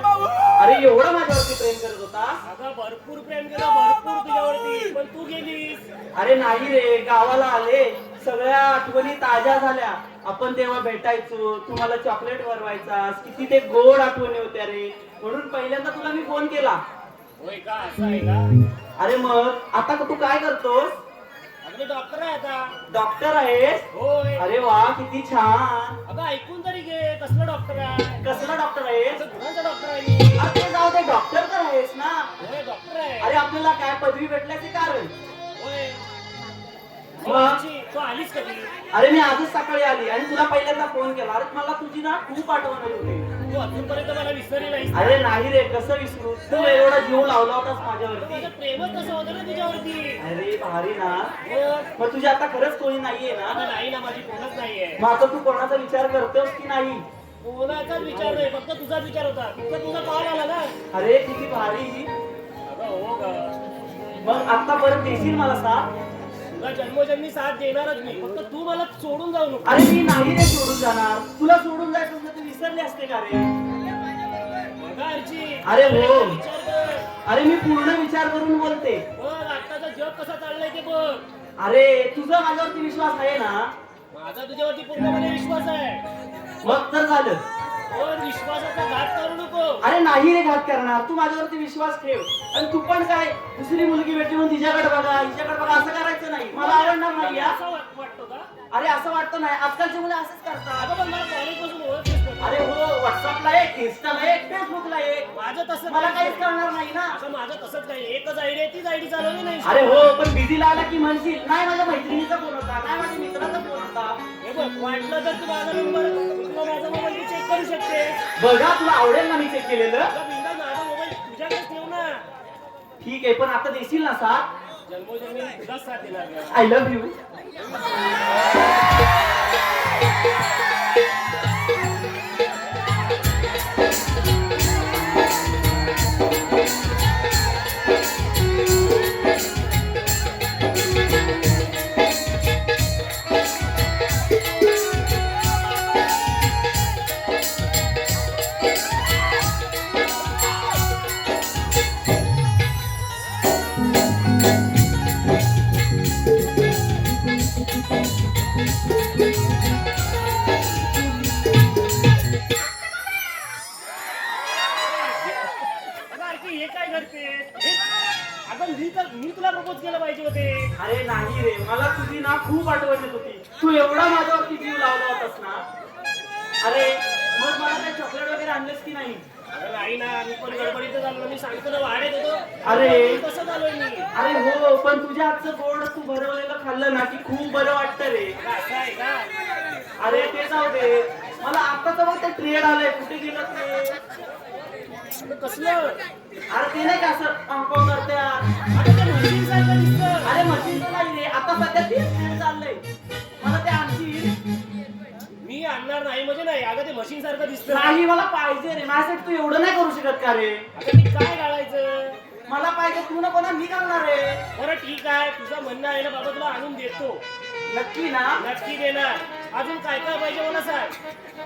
अरे एवढं माझ्यावरती प्रेम करत होता? अगं भरपूर प्रेम केलं, भरपूर तुझ्यावरती, पण तू गेलीस. अरे नाही रे, गावाला आले, सगळ्या आठवणी ताज्या झाल्या. आपण तेव्हा भेटायचो, तू मला चॉकलेट भरवायचास, किती ते गोड आठवणी होत्या रे. म्हणून पहिल्यांदा तुला मी फोन केला. होय का? असं आहे का? अरे मग आता तू काय करतोस? अगं मी डॉक्टर आहे आता. डॉक्टर आहेस? होय. अरे वा, किती छान. अगं ऐकून तरी घे, कसलं डॉक्टर आहे? कसला डॉक्टर आहेस? गुणांचा डॉक्टर आहे मी. अरे जाऊ दे, डॉक्टर तर आहेस ना. होय डॉक्टर आहे. अरे आपल्या आपल्याला काय पदवी भेटल्याचे कारण. होय. मग? आरची, तू आलीस कधी? अरे मी आजच सकाळी आली आणि तुला पहिल्यांदा फोन केला. अरे मला तुझी ना खूप आठवण आली होती. तू अजूनपर्यंत मला विसरली नाहीस. अरे नाही रे, कसं विसरू. तू एवढा जीव लावला होतास माझं माझ्यावरती. प्रेमच तसं होतं ना तुझ्यावरती. अरे भारी ना. मग मग तुझ्या आता खरंच कोणी नाहीये ना. आता नाही ना, माझी कोणच नाहीये. मग आता तू कोणाचा विचार करतोस की नाही. कोणाचाच विचार नाही, फक्त तुझाच विचार होता. फक्त तुझा कॉल आला ना. अरे किती भारी. अगं हो ग. मग आता परत देशील मला साथ. तुला जन्मोजन्मी साथ देणारच मी, फक्त तू मला सोडून जाऊ नको. अरे मी नाही रे सोडून जाणार. तुला सोडून जायचं असलं तू विसरले असते का रे. बघा आरची, अरे हो. विचार कर. अरे मी पूर्ण विचार करून बोलते. बघ आत्ताचं जग कसं चाललंय ते बघ. अरे तुझा माझ्यावरती विश्वास आहे ना. माझा तुझ्यावरती पूर्णपणे विश्वास आहे. मग तर झालं. पण विश्वासाचा घात करू नको. अरे नाही रे घात करणार. तू माझ्यावरती विश्वास ठेव. आणि तू पण काय दुसरी मुलगी भेटली म्हणून तिच्याकडे बघा हिच्याकडे बघा असं करायचं नाही. मला आवडणार नाही या. असं वाटतो का? अरे असं वाटतं नाही. आजकालची मुलं असंच करतात. अगं पण मला कॉलेजपासून ओळखतेस का? अरे हो, व्हॉट्सअपला एक, इन्स्टाला एक, फेसबुकला एक. माझं तसं मला नाही. काहीच कळणार नाही ना. अगं माझं तसंच नाही. एकच आयडी आहे, तीच आयडी चालवली नाही. अरे हो, पण बिझीला आला की म्हणशील नाही माझ्या मैत्रिणीचा फोन होता, नाही माझ्या मित्राचा फोन होता. हे बघ, वाटलं तर तू माझा नंबर तुला माझा मोबाईल चेक करू शकते. बघा तुला आवडेल ना मी चेक केलेलं. अगं बिंदा, माझा मोबाईल तुझ्याकडेच ठेव ना. ठीक आहे, पण आता देशील ना साथ. जन्मोजन्मी तुझाच साथ देणार मी. I love you. अगं आरती, हे काय करते? अगं मी तुला प्रपोज केलं पाहिजे होते. अरे नाही रे, मला तुझी ना खूप आठवण येत होती. तू एवढा माझ्यावरती जीव लावला होतास ना. अरे मग मला काही चॉकलेट वगैरे आणलेस की नाही. अगं नाही ना, मी पण गडबडीत झालो. मी सांगतो ना वाढत होतो. अरे. कसं झालोय मी. अरे हो, पण तुझ्या हातचं गोड तू भरवलेलं खाल्लं ना की खूप बरं वाटतं रे. अगं असं आहे का? अरे ते जाऊ दे. मला आत्ताच बघ ते ट्रेड आलंय. कुठे गेलं ते. अगं कसलं? अरे ते नाही का असं पंपा करते. अगं ते machine सारखं दिसतं. अरे मशीनचं नाही रे, आता सध्या तेच ट्रेड चाललंय. मला ते आणखी मी आणणार नाही म्हणजे नाही. अगं ते मशीन सारखं दिसतं. नाही, मला पाहिजे रे. माझ्यासाठी तू एवढं नाही करू शकत का रे. अगं मी काय घालायचं? मला पाहिजे, तू ना कोणा मी करणार रे. बरं ठीक आहे, तुझं म्हणणं आहे ना बाबा, तुला आणून देतो. नक्की ना. नक्की देणार. अजून काय काय पाहिजे मला सांग.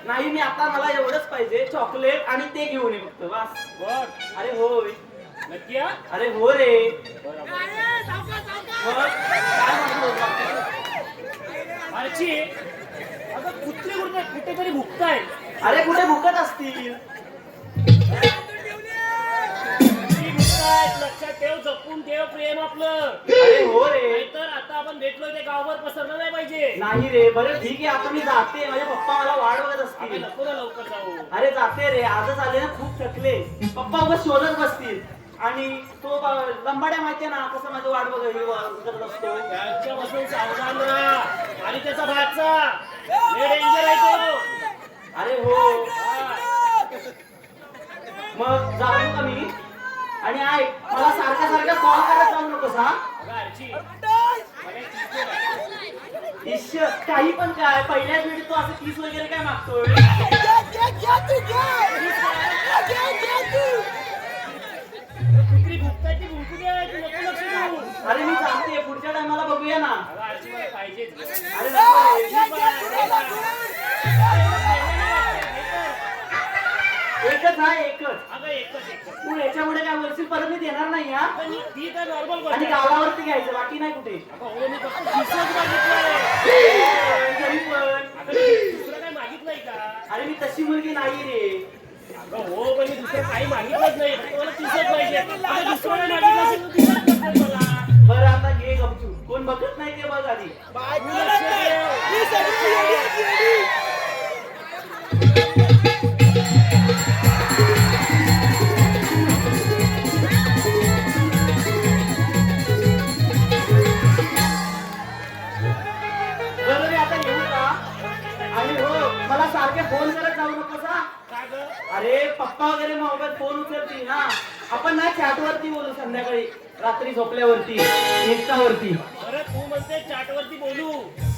नाही, मी आता मला एवढंच पाहिजे, चॉकलेट आणि ते घेऊन ये फक्त बस. बघ, अरे होय. नक्की हा? अरे हो रे. बरं, मग काय म्हणतो. आरची, अगं कुठेतरी भुकताय. अरे कुठे भुकत असतील. लक्षात ठेव, जपून ठेव प्रेम आपलं. अरे हो रे. नाहीतर आता आपण भेटलोय ते गावभर पसरलं नाही पाहिजे. नाही रे. बरं ठीक आहे, आता मी जाते. माझे पप्पा मला वाट बघत अगं असतील. नको ना लवकर जाऊ. अरे जाते रे, आजच आले ना, खूप थकले. पप्पा उगाच शोधत बसतील. आणि तो लंबाड्या माहितीये ना कसं माझी वाट बघत असतो. त्याच्यापासून सावधान राहा. आणि त्याचा भातचा लय डेंजर आहे तो. अरे हो. हा. मग जाऊ का मी. आणि ऐक, मला सारख्या सारख्या कॉल करत जाऊ नकोस हा. अगं आरची, मला एक किस दे ना. इश्श, काही पण काय पहिल्याच वेळी तू असं किस वगैरे काय मागतोय. कुत्री भुकताय ती भुंकू दे. तू नको लक्ष देऊ. अरे मी जाते, पुढच्या टायमाला बघूया ना. अगं आरची, मला पाहिजेच. अरे नको रे. एकच आहे, एकच. अगं एकच. तू याच्यामुळे काय बोलशील परत मी देणार नाही हा. अगं ती काय नॉर्मल गोष्ट आणि आहे. गावावरती घ्यायचं, बाकी नाही कुठे. अगं हो, मी फक्त किसच मागितलंय. तरी पण अगं मी दुसरं काय मागितलंय का? अरे मी तशी मुलगी नाही रे. अगं हो, पण मी दुसरं काही मागितलंच नाही. फक्त मला किसच पाहिजे. अगं दुसरं काय मागितलं असेल तर तिसंच करतोय मला. बरं आता घे गपचूप. कोण बघत नाही ते बघ आधी. तू लक्ष दे. अरे पप्पा वगैरे मोबाईल फोन उचलतील ना. आपण ना चॅटवरती बोलू संध्याकाळी रात्री झोपल्यावरती इंस्टावरती. अरे तू म्हणते चाटवरती बोलू,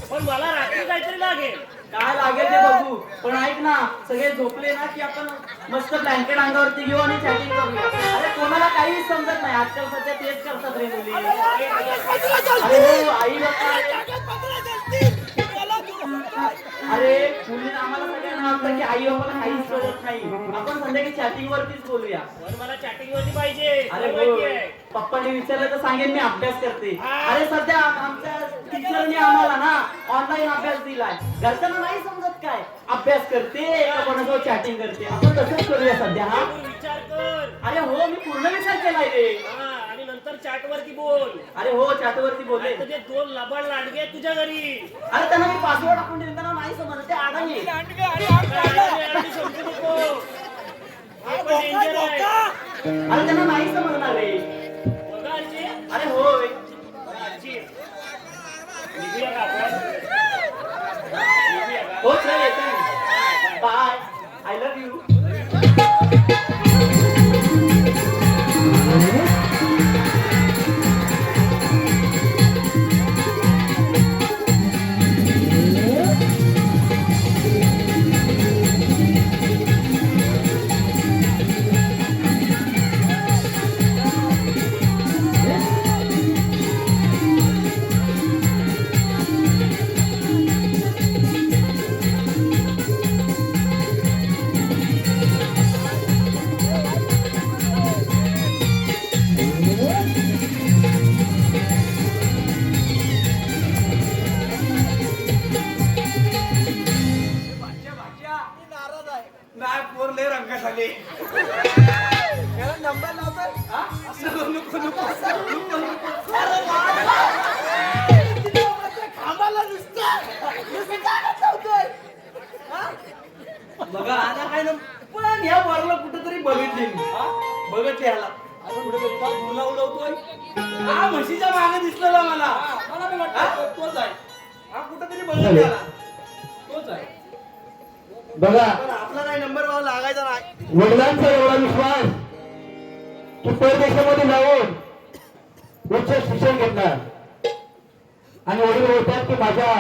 पण मला रात्री काहीतरी लागेल. काय लागेल ते बघू. पण ऐक ना, सगळे झोपले ना की आपण मस्त ब्लँकेट अंगावरती घेऊ आणि चॅटिंग करूया. अरे कोणाला काही समजत नाही आजकाल, सध्या तेच करतात रे मुली. अरे हो, आई अरे मुलींना आम्हाला सगळ्यांना वाटतं की आई बाबाला काहीच कळत नाही. आपण संध्याकाळी चॅटिंग वरतीच बोलूया. पण मला चॅटिंग वरती पाहिजे. अरे तुला हो, माहिती आहे. पप्पांनी विचारलं तर सांगेन मी अभ्यास करते. अरे सध्या आमच्या टीचरने आम्हाला ना ऑनलाईन अभ्यास दिलाय. घरच्यांना नाही समजत काय अभ्यास करते का कोणासोबत चॅटिंग करते. आपण तसंच करूया सध्या. हा तू विचार कर. अरे हो, मी पूर्ण विचार केलाय रे. हा, आणि नंतर चॅट वरती बोल. अरे हो, चॅटवरती बोले. आता ते 2 लबाड लांडगे आहेत तुझ्या घरी. अरे त्यांना मी पासवर्ड टाकून दिला, त्यांना नाही समजत. ते आडाणी आहे. आणि समजू नको. हे पण danger आहे. अरे त्यांना नाही समजणार रे. बघा आजी. अरे होय. आजी. निघूया का आपण? निघूया का? हो चल येते. बाय. I love you. नाही पोरले रंग झाले. नंबर लावतोय असं नको नको खांबाला बघा आता काय ना. पण या पोराला कुठेतरी बघितले मी. बघितले ह्याला कुठेतरी फुला उडवतोय. हा म्हशीच्या मागे दिसलेला मला. मला मी वाटतं तोच आहे. हा कुठेतरी बघितले ह्याला. तोच आहे. बघा पण आपला काही नंबर लागायचा नाही. वडिलांचा एवढा विश्वास की परदेशामध्ये जाऊन उच्च शिक्षण घेतलं आणि वडील बोलतात की माझ्या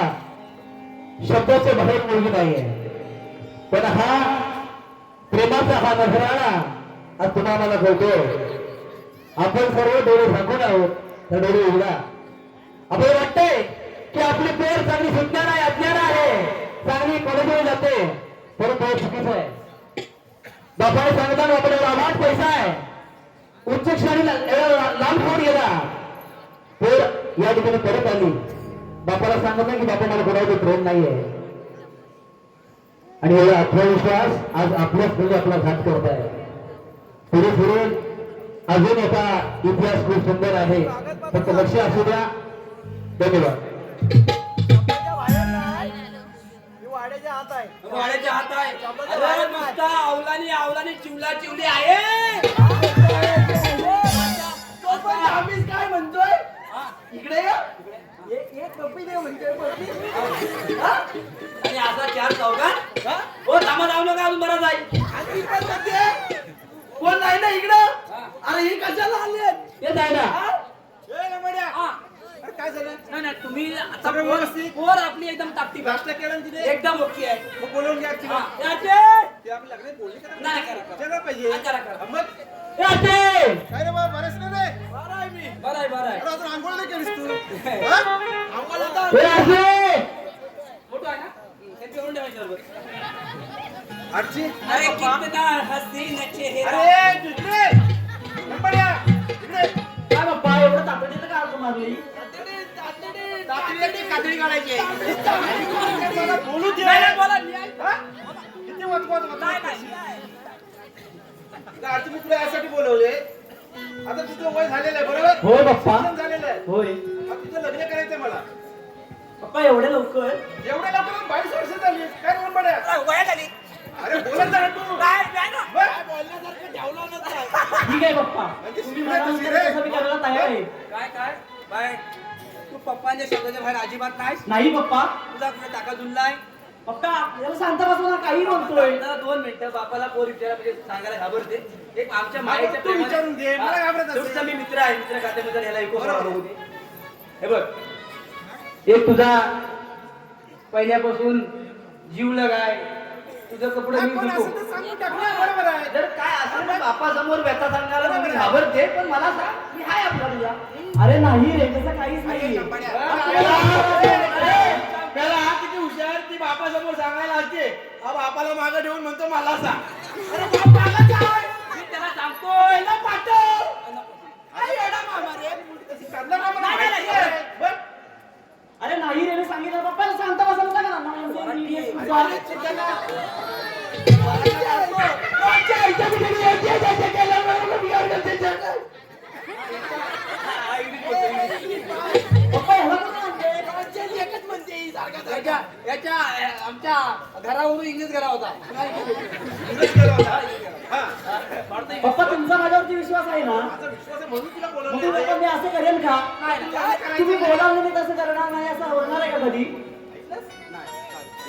शब्दाचे बाहेर मुलगी नाहीये. पण हा प्रेमाचा हा नजराणा आज तुम्हाला मला कळतो. आपण सर्व डोळे झाकून आहोत, तर डोळे उघडा. आपल्याला वाटतंय की आपली पेर चांगली सुज्ञान आहे, अज्ञान आहे, चांगली कॉलेजमध्ये जाते, परंतु हे चुकीचं आहे. बापाने सांगितलं आपल्याला अवाढ पैसा आहे, उच्च शिक्षण लांब फोन गेला, तर या ठिकाणी परत आली. बापाला सांगितलं की बापा मला कोणावर प्रेम नाहीये. आणि एवढा आत्मविश्वास आज आपल्याच म्हणजे आपला घात करत आहे. पुढे फिरून अजून एका इतिहास खूप सुंदर आहे, फक्त लक्ष असू द्या. धन्यवाद. वाड्याच्या हात आहे. वाड्याच्या हात आहे. अरे नुसता आवलानी आवलानी चिवला चिवली आहे. तो पण आम्हीच काय म्हणतोय. इकडे ये. एक कपी दे म्हणतोय. आणि असा 4 चौघात हो थांबा जाऊ नका अजून बराच आहे. आणि पण म्हणते, कोण नाही ना इकडं. अरे हे कशाला आले. येत आहे ना. काय झालं. नाही नाही तुम्ही आता सगळं व्यवस्थित? पोर आपली एकदम तापटी नाश्ता केला ना तिथे. एकदम ओके आहे. मग बोलवून घ्या तिला. याचे. ते आपल्या लग्नात बोलली का नाही करा. विचारायला पाहिजे. हा, करा. मग याचे. काय रे बाबा, बरेच ना रे? बरं आहे मी. बरं आहे बरं आहे. अरे अजून आंघोळ नाही केलीस तू? हा? आम्हाला आता हे याचे. फोटो आहे ना हे पिऊन ठेवायचं बरोबर. आरची? अरे कितना हसीन चेहरा. अरे दुसरे नंबर या. इकडे. काय बाप्पा एवढं तापडीचं का अर्थ मारली. कातडी काढायची आहे. मला बोलू दे. नाही, नाही, बोला, न्याय. हा? किती वाचवा नाही, नाही. आरती मी तुला यासाठी बोलवले. आता तुझं वय झालेलं आहे बरोबर. हो बाप्पा. शिक्षण झालेलं आहे. होय. आता तुझं लग्न करायचंय मला. पप्पा एवढ्या लवकर. एवढ्या लवकर 22 वर्ष झाली. काय म्हणून पड्या. वयात आली. अरे बोलत जा तू. नाही, नाही ना. बरं. बोलण्यासारखं ठेवलं नाही. ठीक आहे पप्पा. म्हणजे तुम्ही शिकवत म्हणाल होती तर रे. तसं मी करायला तयार आहे. काय काय बाय तू पप्पांच्या शब्दाच्या बाहेर अजिबात नाही. नाही पप्पा. तुझा कुठे टाका झुललाय. पप्पा याला शांत बसू ना, काही म्हणतोय. जरा 2 मिनिटं बापाला पोर विचारा म्हणजे सांगायला घाबरते. एक आमच्या मायेच्या तू विचारून घे, मला घाबरत असेल. तुमचा मी मित्र आहे, मित्र खात्यामध्ये ह्याला ऐकू बघू दे. हे बघ, एक तुझा पहिल्यापासून जीव लगाय तुझं कपडे मी आपण धुतो. असं तर सांगून टाकलं, बरोबर आहे. जर काय असेल तर बापासमोर व्यथा सांगायला मी घाबरते, पण मला सांग मी हाय आपला तुझा. अरे नाही रे, तसं काहीच नाही. त्याला हा किती हुशार, ती बापासमोर सांगायला असते. हा बापाला मागं ठेवून म्हणतो मला सांग. अरे बाप मागं जाय. मी त्याला सांगतोय त्याला पाठव. अरे एवढा मामा रे, मुलगी तशी करणार ना मला माहिती आहे. बघ. अरे नाही रे, मी सांगितलं पप्पाला शांत बसायला सांगा ना. अरे चिकना. पप्पा ह्याला कोण म्हणते? याच्या आमच्या घरावरून इंग्लिश घरा होता. इंग्लिश करा होता. हा. पप्पा तुमचा माझ्यावरती विश्वास आहे ना? माझा विश्वास आहे म्हणून तुला मग बोलवलं. पप्पा मी असं करेन का? काय करायचं? तुम्ही बोलाल मी तसं करणार नाही असं होणार आहे का कधी?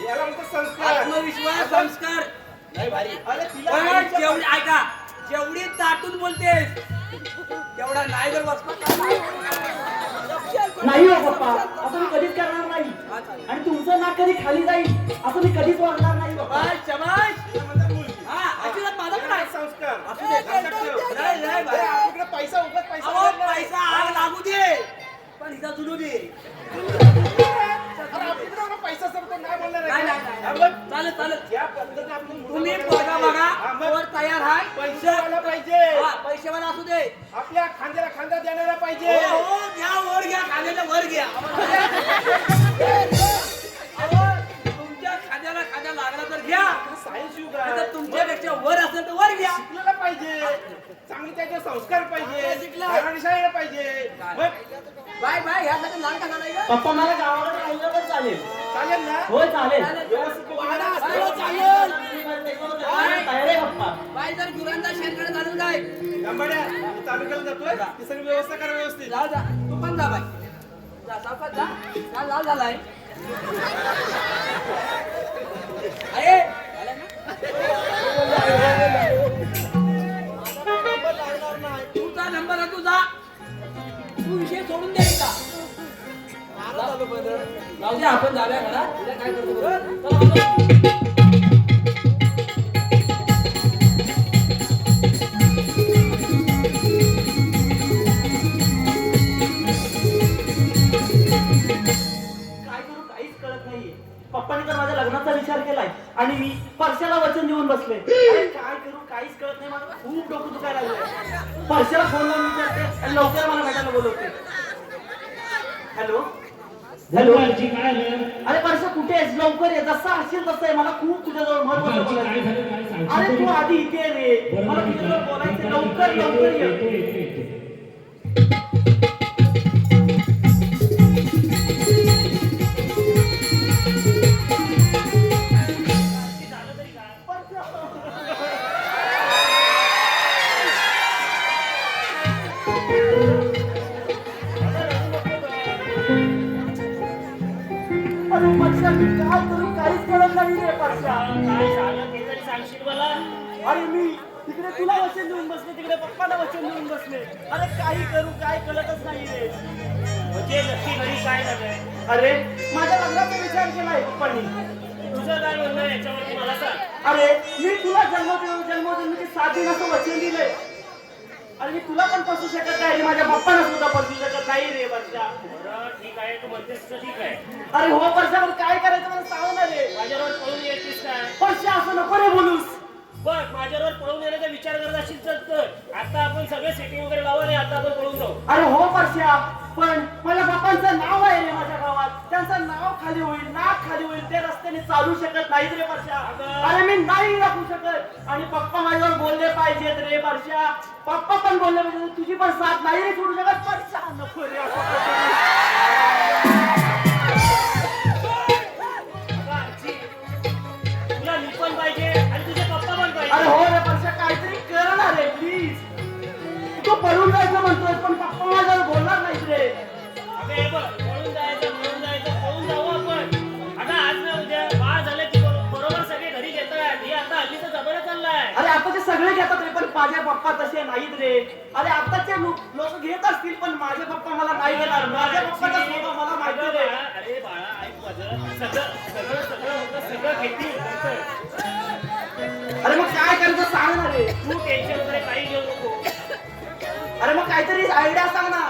याला म्हणतो संस्कार. आत्मविश्वास संस्कार नाही भारी. अरे तिला पण आईच्या- जेवढी ऐका जेवढी ताटून बोलतेस तेवढा नाही जर बसला नाही हो पप्पा, असं मी कधीच करणार नाही. आणि तुमचं नाक कधी खाली जाईल असं मी कधीच वागणार नाही पप्पा. शबाश तिला म्हणतात मुलगी. हा अजिबात माझा पण काय आहे. संस्कार. असू दे. लक्षात ठेव. नाही, नाही, अरे आपल्याकडे पैसा उगाच पैसा अहो नाही. पैसा आग लागू दे पण हिचा जुलू दे. अरे आपल्याकडे एवढा पैसा सरतो नाही बोलणार आहे नाही, का? नाही, हा, नाही. बघ. चालेल चालेल या पद्धतीने आपण तुम्ही मुलाला- बघा हा, बघा मग वर तयार आहे पैसे आला पाहिजे. हा पैसेवाला असू दे. आपल्या खांद्याला खांदा देणारा पाहिजे. हो हो घ्या वर घ्या खाद्याला वर घ्या. अहो, तुमच्या खाद्याला खाद्या लागला तर घ्या सायन्स युग नाही आहे. तर तुमच्यापेक्षा वर असेल तर वर घ्या. शिकलेला पाहिजे. चांगले त्याचे संस्कार पाहिजे. शिकला. घराणीशाहीला पाहिजे. मग बाय बाय ह्यासाठी लहान का झालाय का? पप्पा मला गावाकडे राहिलं तर चालेल. चालेल ना? होय चालेल. व्यवस्थित वाडा असतो. बाय, चालेल. तयार आहे पप्पा. बाय जर गुरांचा शेणकडे घालून काय गंबाड्या, तू तालुक्याला जातोय ती सगळी व्यवस्था करा व्यवस्थित. जा जा तू पण जा बाय जा सावकाश जा जा लाल झालाय आहे झालाय ना? तुझा नंबर आहे तुझा तू विषय सोडून द्यायचा जाऊ दे आपण जाऊया घरात उद्या काय करतो बघू. चला, वाजव. काय करू काहीच कळत नाहीये. पप्पांनी तर माझ्या लग्नाचा विचार केलाय आणि मी परश्याला वचन देऊन बसले. अरे काय करू काहीच कळत नाही. मला खूप डोकं दुखायला लागलंय. परश्याला फोन लावून विचारते आणि लवकर मला भेटायला बोलवते. Hello hello. बाबाजी, काय झालं? अरे परश्या कुठे आहेस? लवकर ये. जसा असेल तसं आहे. मला खूप तुझ्याजवळ महत्वाचं बाबाजी, काय बोलायचं. झालं? काय सांगशील अरे तू तरी? आधी इथे ये रे. बरं, मला बरं, तुझ्याजवळ बरं. बोलायचं. येतो, लवकर येतो, लवकर ये. येतो, येतो, येतो. अरे परश्या मी काय करू काहीच कळत नाही रे परश्या. काय झालं ते तरी सांगशील मला? अरे मी तिकडे तुला वचन देऊन बसले, तिकडे पप्पाला वचन देऊन बसले. अरे काही करू काय कळतच नाही रे. म्हणजे नक्की घरी काय झालंय? अरे माझ्या लग्नाचा विचार केलाय पप्पांनी. तुझं काय म्हणणं आहे याच्यावरती मला सांग. अरे मी तुला जन्मोजन्मीची साथ देईन असं वचन दिलंय. अरे मी तुला पण फसू शकत नाही रे. माझ्या पप्पाला सुद्धा फसू शकत नाही रे वर्षा. बरं ठीक आहे, तू म्हणतेस तसं ठीक आहे. अरे हो वर्षा, पण काय करायचं मला सांग ना रे. माझ्यावर पळून येतेस काय? वर्षा असं नको रे बोलूस. बघ माझ्यावर पळून येण्याचा विचार करत असेल तर कर. आता आपण सगळे सेटिंग वगैरे लावू आणि आता आपण पळून जाऊ. अरे हो वर्षा, पण माझ्या बापांचं नाव आहे रे माझ्या गावात. त्यांचं नाव खाली होईल, नाक खाली होईल. ते रस्त्याने चालू शकत नाहीत रे वर्षा. अरे मी नाही राखू शकत. आणि पप्पा माझ्यावर बोलले पाहिजेत रे वर्षा. पप्पा पण बोलले पाहिजे. तुझी पण साथ नाही रे सोडू शकत. वर्षा नको रे असं करू. अगं आजी, तुला मी पण पाहिजे आणि तुझे पप्पा पण अरे पाहिजे. हो रे वर्षा, काहीतरी कर ना रे प्लीज. तू पळून जायचं म्हणतोय पण पप्पा माझ्यावर बोलणार नाहीत रे. अगं हे बघ, पळून जायचं, पळून जाऊ आपण. आता आज ना उद्या बाळ झालं की घेतात रे, पण माझे पप्पा तसे नाहीत रे. अरे आताचे लोक घेत असतील, पण माझे पप्पा मला नाही घेणार. माझ्या पप्पाचा स्वभाव मला माहिती रे. अरे बाळा ऐक माझं सगळं सगळं सगळं होतं सगळं घेतील अरे मग काय करायचं सांग ना रे. तू टेन्शन वगैरे काही घेऊ नको. अरे मग काहीतरी आयडिया सांग ना.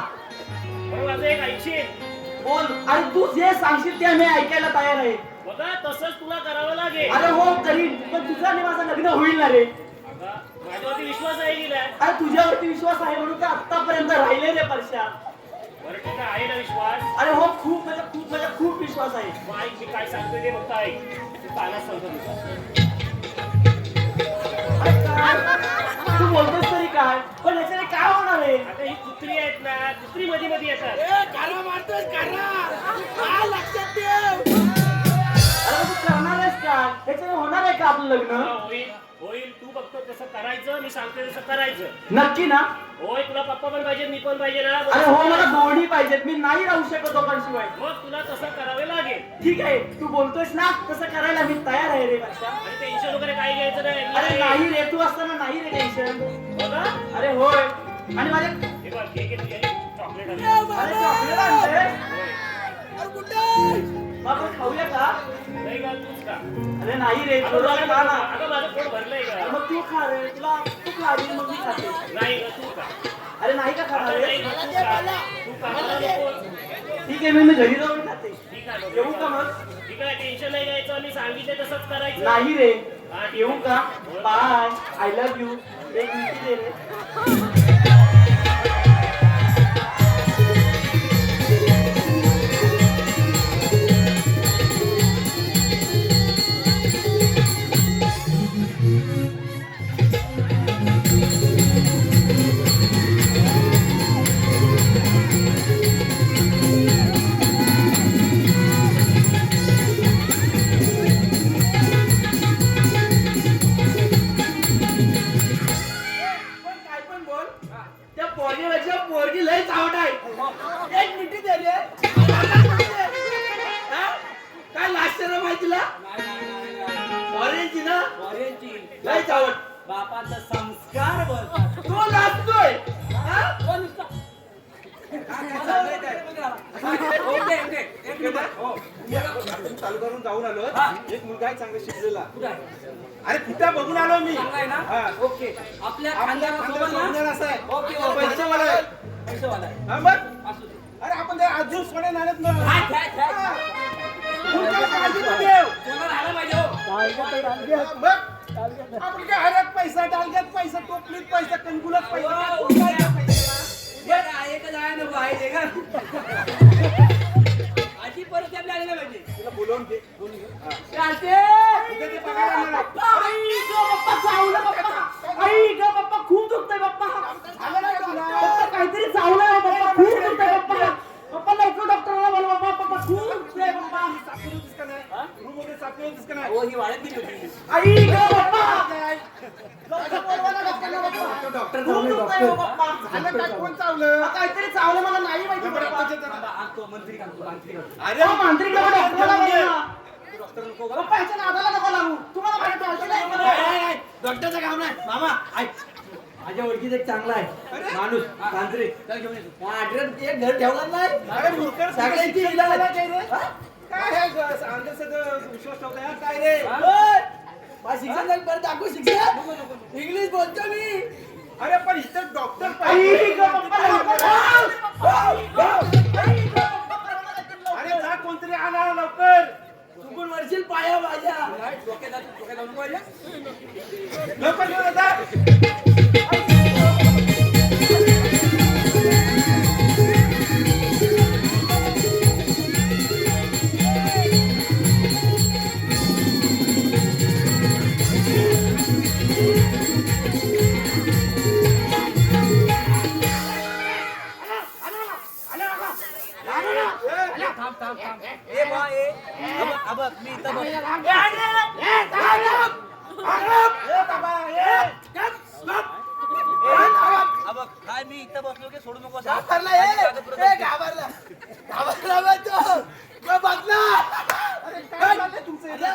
बरं माझं एक ऐकशील बोल. अरे तू जे सांगशील ते मी ऐकायला तयार आहे. बघा तसंच तुला करावं लागेल. अरे हो करीन, पण तुझं आणि माझं लग्न होईल ना रे. अगं, माझ्यावरती विश्वास आहे की नाही? अरे तुझ्यावरती विश्वास आहे म्हणून तर आतापर्यंत राहिले रे परश्या. बरं ठीक आहे ना विश्वास? अरे हो खूप म्हणजे खूप विश्वास आहे. मग ऐक मी काय सांगतो ते फक्त ऐक. तू कानात सांगतो तुझा. अरे काय तू बोलतोस तरी काय, पण याच्याने काय होणार आहे. आता ही कुत्री आहेत ना, कुत्री मध्ये मध्ये येतात. कारा मारतोय कारा. हा लक्षात ठेव. अरे तू करणार आहेस का, याच्याने होणार आहे का आपलं लग्न. होईल होईल. तू फक्त तसं करायचं, मी सांगतोय तसं करायचं. नक्की ना. होय तुला पप्पा पण पाहिजे, मी पण पाहिजे ना. अरे हो मला दोन्ही पाहिजेत, मी नाही राहू शकत दोघांशिवाय. मग तुला तसं करावे लागेल. ठीक आहे तू बोलतोयस ना तसं करायला मी तयार आहे रे परश्या. आणि टेन्शन वगैरे काही घ्यायचं नाही. अरे नाही रे, तू असताना नाही रे टेन्शन. बघा अरे होय. आणि माझ्या हे बघ केक आहे तुझ्या चॉकलेट आली. अरे चॉकलेट आणलंय. अरे कुठे बाबा खाऊया का. नाही का तूच का? अरे नाही रे अगं थोडं खा ना. अगं माझं पोट भरलंय अरे का? मग तू खा रे, तुला तू खा रे, मग मी खाते. नाही ग तू का? अरे नाही का खाणार अगं नाही रे. ग तू का? तू का? मला नको. ठीक आहे मी घरी जाऊन खाते. ठीक आहे येऊ का मग. ठीक आहे टेन्शन नाही घ्यायचं. मी सांगितलं तसंच करायचं. नाही रे हा, येऊ का. Bye I love you. एक मिनिट दे रे. पण काय पण बोल. त्या पोरगीपेक्षा पोरगी लय चावट आहे. एक मिनिट दे रे. हा? काय लाश्चर्य माहिती तुला. ऑरेंज ना लय चावट. बापाचा संस्कार बोलतात. तो लाजतोय. हा? चालू करून जाऊन आलो. एक मुलगा आहे चांगला शिकलेला. अरे कुठं बघून आलो मी. हा. ओके आपल्या आपल्या खानदानासोबत ना खानदान असं आहे. ओके ओके पैसेवाला आहे. पैसेवाला आहे. हा मग. असू दे. अरे आपण ते अजून सोने नाण्यात मग. काय, काय, काय? हा. पुढच्या काळजीत ठेव. कोणाला राहायला पाहिजे हो? हा, मग. आपण काय हरत पैसा, डालग्यात पैसा, टोपलीत पैसा, कंकुलात पैसा. काय हो, कुठं आहे पैसा? हे काय, एकच आहे नको आहे ते का? अशी परिस्थिती आपली आली नाही पाहिजे. तुला बोलवून घे. चालते. उद्या ते पगार येणार आहे. आई ग बाप्पा चावलं बाप्पा. आई ग बाप्पा खूप दुखतंय बाप्पा. झालं नाही का तुला? बाप्पा काहीतरी चावलंय हो बाप्पा. खूप दुखतंय बाप्पा. बाप्पा लवकर डॉक्टरला बोलवा बाप्पा. बाप्पा खूप दुखतंय बाप्पा. चाकू होतीस का नाही? रूममध्ये चाकू होतीस का नाही? हो, ही वाढत गेली होती. आई ग बाप्पा. लवकर बोलवा ना डॉक्टरला बाप्पा. डॉक्टर खूप दुखतंय हो बाप्पा. झालं काय कोण चावलं? बाप्पा, काहीतरी चावलं मला नाही माहिती बरं, बाप्पा. बरं, बाबा, आणतो, मंत्री आणतो, मंत्री आणतो. अरे हो, मांत्रिक लोकं डॉक्टरला बोलवा. डॉक्टर नको का? बाप्पा याच्या नादाला नको लागू. तुम्हाला माहिती आहे, नाही, औषध नाही, नाही. डॉक्टरचं काम नाही. मामा ऐक. माझ्या ओळखीत एक चांगला आहे माणूस तांत्रिक. चल घेऊन येतो. त्या आठवड्यात एक घर ठेवणार नाही. अरे मूर्खर सगळ्यांची शिक्षण इलाज. झाला काय रे? हा? काय हे ग- अंधश्रद्धा विश्वास ठेवता यार काय रे? ओय! माझं शिक्षण झालं, परत दाखवू शिक्षण. इंग्लिश बोलतो मी. अरे पण इथं डॉक्टर आई पाहिजे. ग बाप्पा लवकर. आई ग बाप्पा. अरे जा कोणतरी आणा लवकर. चुकून वरशील पाया माझ्या. काय, डोक्यात जाऊन नको पाहिजे? लवकर घेऊन जा. थांब थांब थांब. ए बा ए अब मी इथं बस. अब काय मी इथं बसलो की सोडू नको असं? घाबरला हे. ए, घाबरला. घाबरला बा तो. तो बघला. काय झालं तुमचं इथं?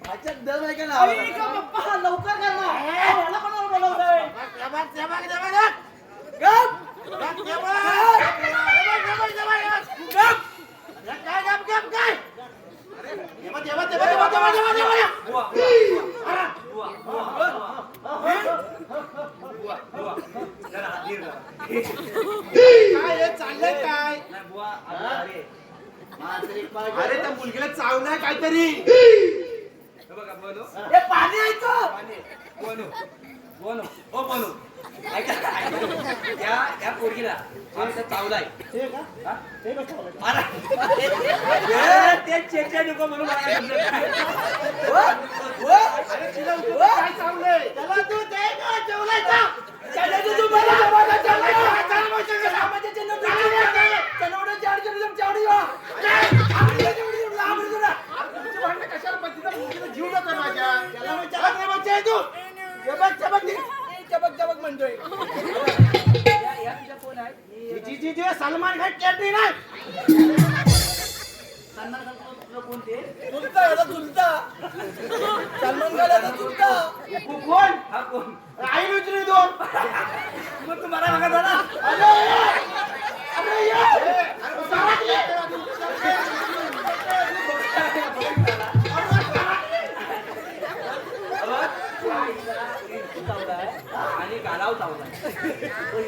माझ्यात दम आहे का आई ना. ग बाप्पा लवकर कर ना. मला कोणाला बोलवलं? काय हे चाललंय काय नाही बुवा, अरे मांजरीक पाहिजे. अरे त्या मुलगीला चावलंय काहीतरी हे बघा बोलो हे पाणी आहे का? बोलो बोलो ओ बोलो ऐका त्या पोरगीला आमचा चावलाय हे का? हा? हे कसं चाललंय? अरे ते चेचे नको म्हणून मला काय समजत नाही. अरे तिला काय चावलंय त्याला तू दे ना जेवलायचा. त्याला तू मला जेवायला जेवायला. त्याला माझ्या कामाच्या चिन्ह तू चनवडे चार चावडी वा. आपल्या जेवढी लांब रे तुला. तुमची भांडणं कशाला पण तिला मुलगीला जीव नका माझ्या त्याला विचारा काय बच्चा आहे तू? चबक म्हणतोय. या तुझ्या कोण आहे जी सलमान खान कॅटरी नाही. सन्मान करतो तुला कोण ते चुलता याचा चुलता. सलमान खान याचा चुलता. तू कोण हा कोण आई विचारू दोन. मग तू मला बघा दादा अरे आणि गालाव चावलाय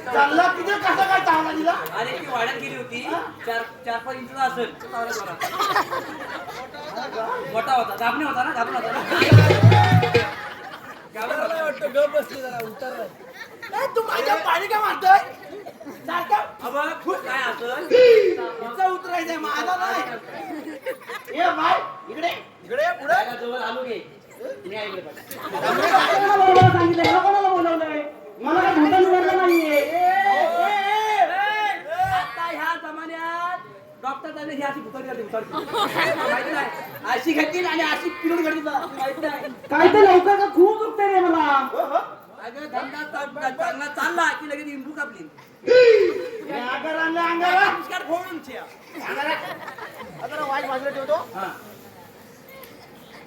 चालला तिथे कसं काय चावला तिला? अरे ती वाढत गेली होती 4-5 इंचचा असेल चावला मोठा होता दाबणे होता ना दाबण होता ना मला नाही वाटतं गप बसली जरा उतरलाय. नाही तू माझ्या पाणी का मारतोय? सारखं अबा काय असेल हिचा उतरायचंय माझा नाही. ये बाय इकडे इकडे पुढे. त्याला जवळ आलो घे मी ऐकलं पाहिजे मला काय भूतान उडलं नाहीये. आता ह्या जमान्यात डॉक्टर त्याने ही अशी भुतारी झाली माहिती नाही अशी घेतील आणि अशी पिळून घडतील माहिती नाही काय ते लवकर का खूप दुखते रे मला. अगं धंदा चांगला चालला की लगेच इंबू कापली अंगार आणलं अंगार. पुष्कार फोडून आता वाईट बाजूला ठेवतो. हा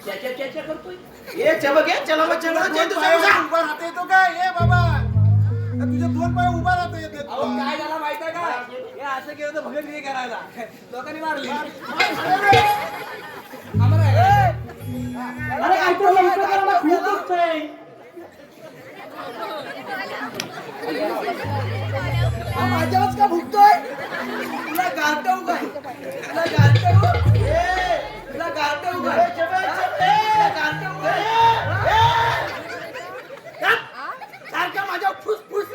त्याच्या करतोय ये चबक ये चला मग चला दोन पायावर उभा राहता येतो काय ए बाबा तुझ्या दोन पाय उभा राहता येत अहो काय झालं माहिती आहे का हे असं केलं तर भगतगिरी करायला लोकांनी मारली आम्हाला अरे काय ते लवकर करा मला खूप दुखतंय. हा माझ्यावरच का भुकतोय? तुला गारटवू काय? तुला गारटवू? तुला गारटवू काय? तुला गारटवू काय? सारखा माझ्या फुसफुस.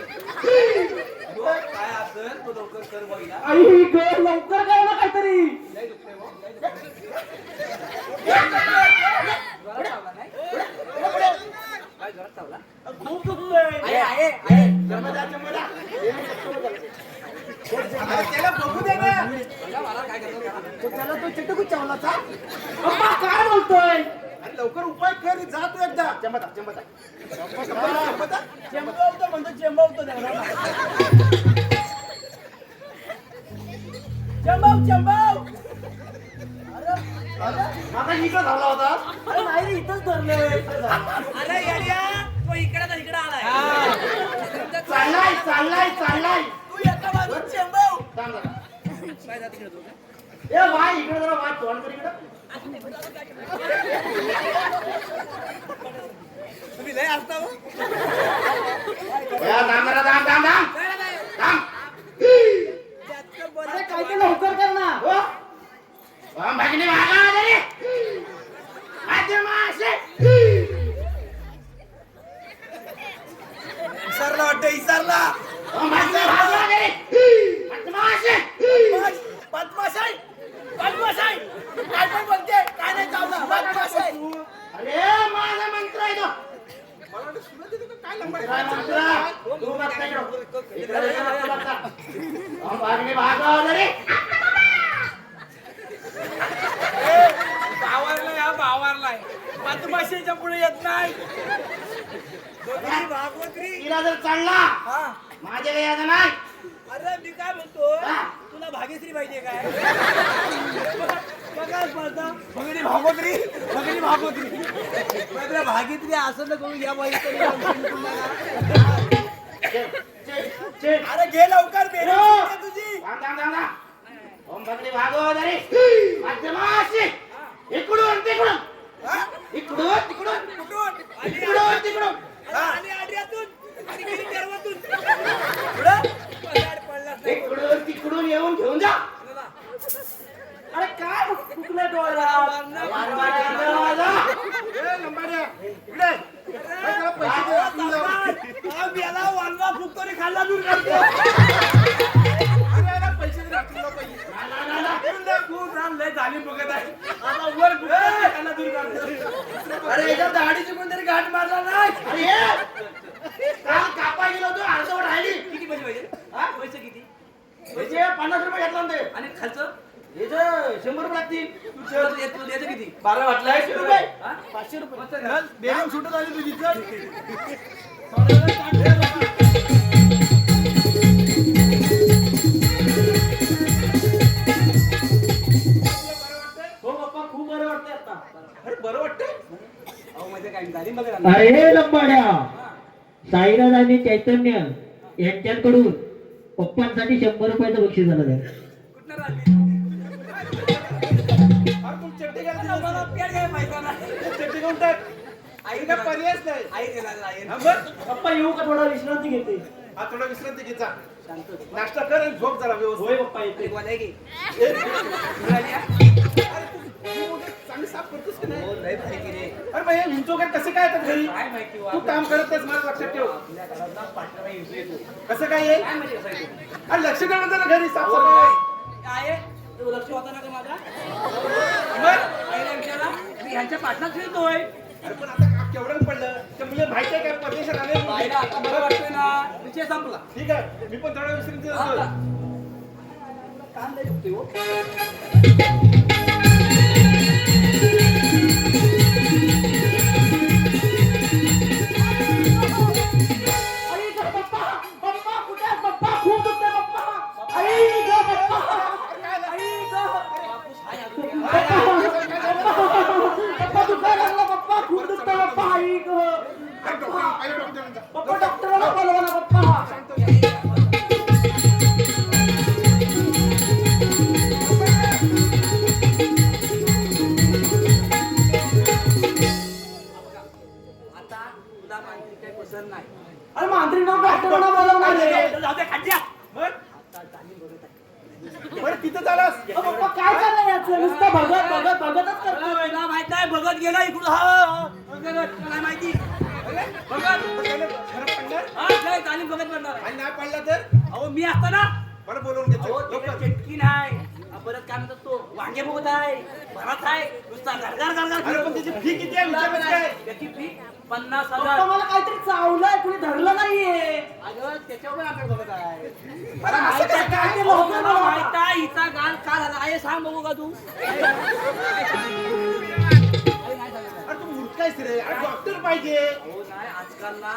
काय असेल तो लवकर कर बघितला आई गं, लवकर करा ना काहीतरी. लय दुखतंय बघ लय चावला नाही काय घरात चावला खूप दुखतोय. आहे जमदा. त्याला बघू दे ना मला काय करतो त्याला तो चिटकू चावलाचा. अप्पा काय बोलतोय. आणि लवकर उपाय कर जा तू एकदा चेंबवतो म्हणतो चेंबवतो त्याला. चेंबव. माझा इकडं झाला होता. अरे नाही रे, इथंच धरलंय. अरे येड्या तो इकडे आलाय चाललाय तू एका बाजूला चेंबव. थांब जरा. काय जाती खेळतो का? ए वाय इकडे जरा वाय तोंड कर इकडं. तुम्ही लय असता हो. या थांब जरा, थांब अरे काय ते लवकर कर ना. हो भागने भागा रे मासे. इसरला वाटतं इसरला. भागने भागा रे मासे. बदमाशाई. काय पण बोलते. काय नाही चावला. बदमाशाई. अरे माझा मंत्र आहे तो. मला वाटतं सुना देतो का काय लंबाई काय मंत्र? तू बघता इकडं बघता. भागने भागा रे. बावारलाय बदमाशीच्या पुढे येत नाही. तिला जर चढला माझ्या काही यायचं नाही. अरे मी काय म्हणतो हा. तुला भाग्यश्री पाहिजे काय? बघा स्पर्धा भगिनी भागोत्री तुला भाग्यश्री असं तर करून या बाई चेट. अरे घे लवकर बेरी हो. तुझी. थांब. ओम भगने भागो रे मासे. इकडून तिकडून हा? इकडून तिकडून कुठून? इकडून तिकडून. आणि आड्यातून आणि गिरी गर्वातून. पुढं? खाल्ला दूर करतो अरे याला पैसे दे रात्रीला पैसे खूप राम लय झाली बघत आहे आता वर खाल्ला दूर करतो अरे एका दाढीची कोणतरी गाठ मारला नाही अरे हे काल कापा गेलो होतो अर्धवट राहिली किती पैसे पाहिजे हा? पैसे किती पैसे 50 रुपये घेतला ना ते आणि खालचं हे जे 100 रुपये लागतील तू द्यायचं किती 12 वाटला 100 रुपये हा? 500 रुपये मस्त आहे. बेरंग सुटत आली तुझी चल हो पप्पा खूप बरं वाटतंय आता अरे बरं वाटतंय अहो म्हणजे काय गाडी बघा अरे लंबाड्या, साईराज आणि चैतन्य यांच्याकडून पप्पांसाठी 100 रुपयाचं बक्षीस झालं आहे. कुठनं राहिली अरे तू चड्डी घाल मला पेट काय माहिती नाही चड्डी घेऊन टाक आई काय पर्यायच नाही आई देणार आई हा बघ पप्पा येऊ का थोडा विश्रांती घेते हा थोडा विश्रांती घे जा शांत नाश्ता कर आणि झोप जरा व्यवस्थित होय पप्पा येते बोलाय की ए, राहिली, हा? अरे तू वगैरे चांगली साफ करतोस की नाही हो, लय भारी की रे. अरे भाई विंचू वगैरे कसे काय येतात घरी काय माहिती हो, तू काम करत नाहीस मला लक्षात ठेव आपल्या घरात पार्टनर येतो कसं काय येईल काय माहिती कसं येतो अरे लक्ष ठेव ना घरी साफसफाई काय तो लक्ष होता ना का माझा मग आईला विचारा मी ह्यांच्या पाठलाच फिरतोय अरे पण आता केवढं पडलं ते मुलं माहिती आहे काय परदेशात आले आईला आता बरं वाटतोय ना विषय संपला ठीक आहे मी पण थोडा विश्रांती हा घेतो. का? कान लय दुखतोय हो. आता तुला माहिती काही पसंत नाही अरे मांत्रिक डॉक्टरांना बोलवणार आहे. जाऊ दे खाद्या मग आता तालीम बघत आहे बरं तिथं चालास पप्पा काय करणार याचं नुसतं बघतच करतो तुला माहित आहे भगत गेला इकडून हा भगत तुला माहिती भगत फरक पडणार हा काय तालीम भगत बनणार आहे. आणि नाही पडला तर अहो मी असताना बरं बोलवून अहो घेतो त्याच्यात लवकर चटकी नाही परत काय म्हणतात तो वांगे बघत आहे भरत आहे नुसता गरगर गरगर अरे पण त्याची फी किती आहे विचारच काय त्याची फी पप्पा 50,000 मला काहीतरी चावलंय कुणी धरलं नाहीये अगं त्याच्यावर आपल्याला बघत आहे अरे असं काय कसं काय ते लोकं तुला माहित आहे हिचा गाल का झाला आहे सांग बघू का तू अरे तू मूर्खायस रे अरे डॉक्टर पाहिजे हो नाही आजकाल ना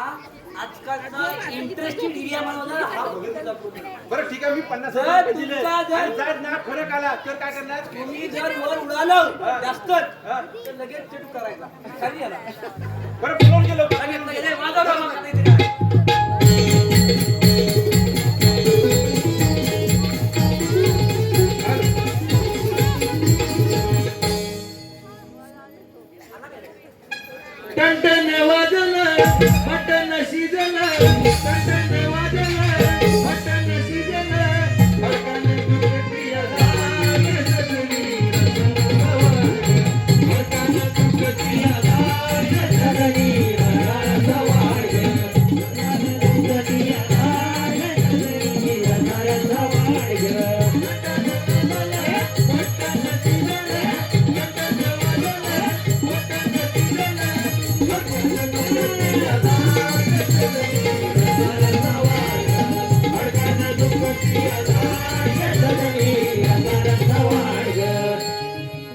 आजकालचा इंटरेस्टेड एरिया बनवला हा भगत problem. बरं ठीक आहे मी 50,000 जर रुपये दिले तुमचा जर- आणि जर ना फरक आला तर काय करणार तुम्ही जर वर उडालं जास्तच तर लगेच चेटू करायचा खाली आला बरं बोलवून गेलो लगेच लगेच ए, वाजव ना मग काहीतरी आहे. टन वाजलं मटन शिजलं टन वाजलं मटन शिजलं मटन तुकटी आधार सजनी मटन तुकटी आधार सजनी रसवाड तुकटी आधार सजनी रसवाड ए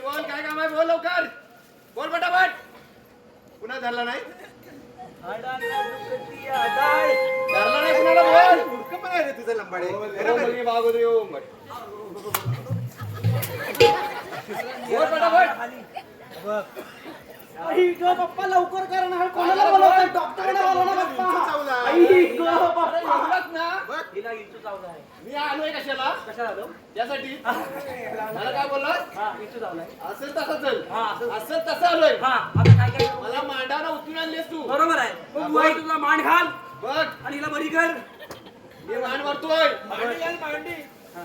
बोल काय काम आहे बोल लवकर बोल फटाफट पुन्हा धरला नाही धरला नाही कुणाला बोल मूर्ख पण आहे रे तुझं लंबाडे बोल फटाफट आई ग पप्पा लवकर करा ना कोणाला बोलवताय डॉक्टरला बोलवा ना पप्पा चावला. आई ग पप्पा एवढंच ना बघ, हिला इचू चावला आहे मी आलोय कशाला कशाला आलो यासाठी मला काय बोललास हा इचू चावला आहे असेल तसं चल हा, असं- असेल तसं आलोय हा आता काय काय मला मांडावला उचलून आणलेस तू बरोबर आहे मग तू आई तुला मान घाल बघ आणि हिला बरी कर मी मान मारतोय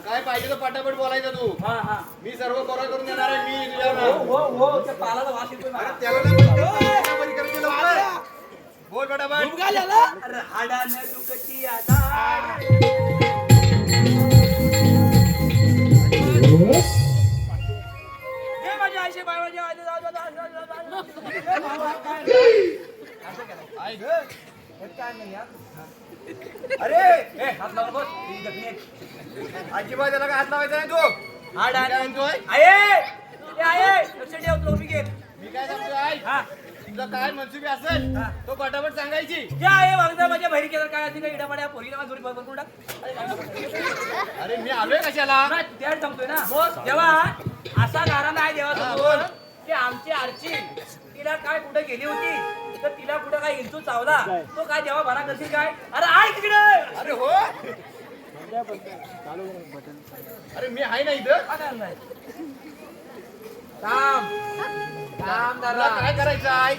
काय पाहिजे तर पटापट बोलायचं तू हा हा मी सर्व कोरा करून देणार आहे मी हो हो हो त्या पालाचा वास येतोय मला. अरे त्याला नाही बरी करायचं, त्याला बरी करायची लवकर. बोल पटापट. भुमगा झाला अरे हाडानं दुखती आता हे माझ्या आईशी बाय माझ्या आईने जाऊ दे, जाऊ दे, जाऊ दे. हे बाबा, काय? काय नाही यार. अरे ए, हात लावून बस. ही जखमी आहे. अजिबात त्याला काय हात लावायचा नाही तू. हाडानं- काय म्हणतोय? आहे. ए, आहे. लक्ष ठेव, तो मी घे. मी काय सांगतोय आई हा. तुझा काय मनसुबी असेल हा. तो पटापट सांगायची. जे आहे वागदा माझ्या बहिरी केलं काय असेल का इडापाड्या पोरीला का जोडी बघून टाक. अरे मी आलोय कशाला. नाही, त्याला सांगतोय ना जेव्हा असा गारा नाही हा, देवा बोल. की आमची आरची तिला काय कुठे गेली होती तर तिला कुठं काय इंचू चावला तो काय जेव्हा भरा करशील काय अरे आहे तिकडे अरे हो अरे मी आहे ना इथं. थांब थांब तुला जरा. काय करायचं आहे.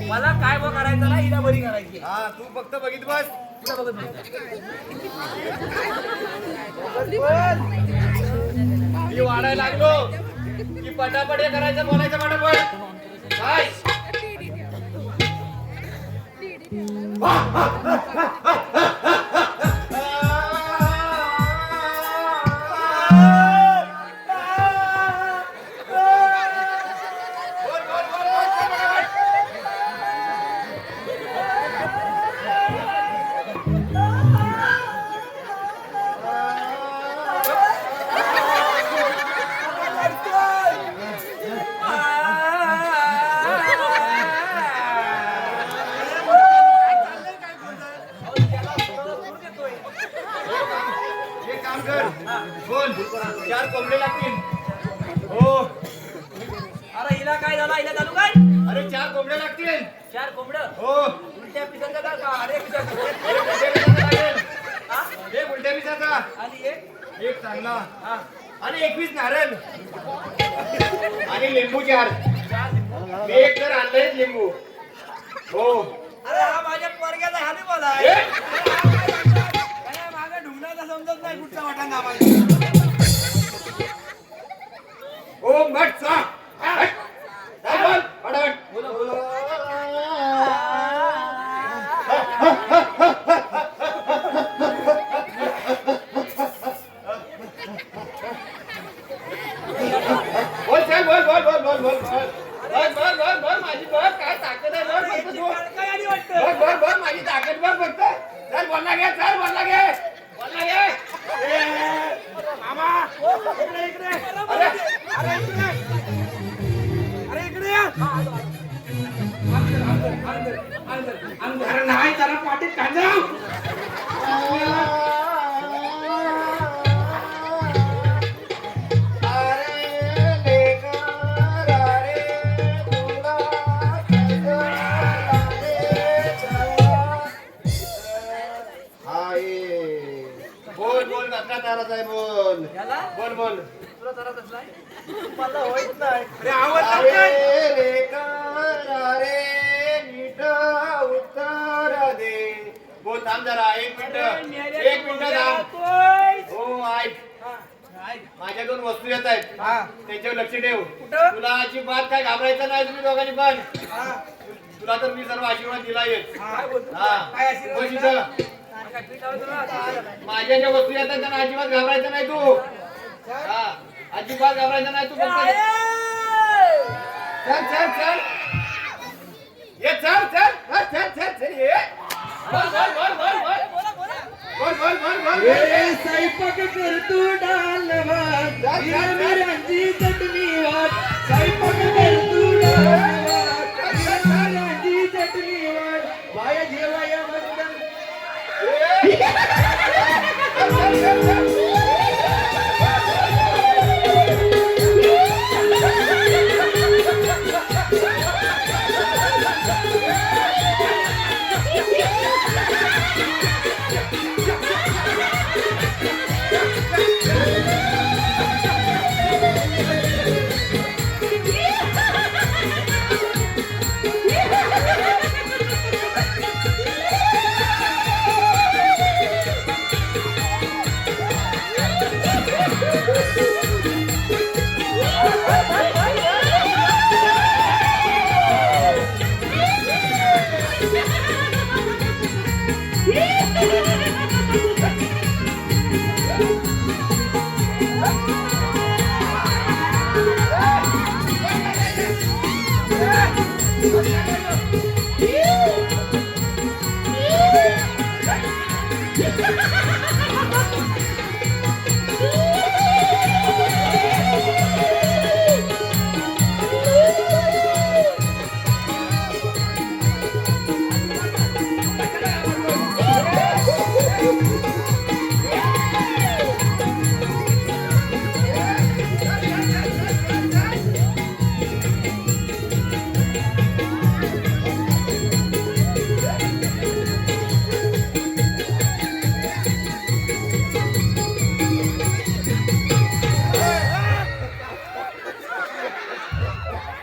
मला काय बघ करायचं ना हिला बरी करायची हा तू फक्त बघित बस. कुठं बघत बसला? मी वाढायला लागलो की पटापट हे करायचं बोलायचं पटापट. काय बोल, बोल, बोल, बोल, पटापट. एक काम कर बोल 4 कोंबडे लागतील. हो अरे हिला काय झालं हिला चालू काय अरे 4 कोंबडे लागतील. 4 कोंबडं हो उलट्या पिसाचा का अरे पिसाचा एक उलट्या पिसाचा लागेल. हा? एक उलट्या पिसाचा आणि एक एक चांगला हा आणि 21 नारळ आणि लिंबू 4. 4 मी एक तर आणलंय लिंबू. हो अरे हा माझ्या पोरग्याचा हानी बोला ए? मागे ढुंगणाचा समजत नाही कुठचा वाटा नामाला ओ मट सा हट. काय बोल पटापट. बोल चल बोल बोल बोल बोल बोल बोल बोल बोल बोल बोल माझी बोल काय ताकद आहे बोल फक्त तू. काय आली बोल वाटतं बोल बोल माझी ताकद बघ फक्त. चल बोलला घे चल बोलला घे बोलला घे. मामा इकडे इकडे अरे अरे इकडे अरे इकडे या. अरे नाही जरा पाठीत कांजाव. बोल बोल कसला ताराच आहे बोल याला बोल बोल. तुला जरा कसलाय मला होत नाही. अरे आवाज रे नीट उत्तर दे. बोल थांब जरा एक मिनिट थांब. हो ऐक माझ्या 2 वस्तू येत आहेत त्यांच्यावर लक्ष ठेव. कुठं? तुला अजिबात काय घाबरायचं नाही तुम्ही दोघांनी पण. तुला तर मी सर्व आशीर्वाद दिला येत. काय आशीर्वाद बस दिला? इथं. काय ट्रीट लावलं तुला? माझ्या ज्या वस्तू येतात त्यांना अजिबात घाबरायचं नाही तू. हा अजिबात घाबरायचं नाही तू फक्त चल चल चल ये चल चल हा, चल चल चल ये बोल बोल बोल बोल बोल बोल बोल बोल बोल स्वयंपाक करतो डाल भात चल, चल, चल. मिरांची चटणी वाट स्वयंपाक करतो डाल भात मिरांची चटणी वाट बाया जेवाया वंदन चल चल चल चल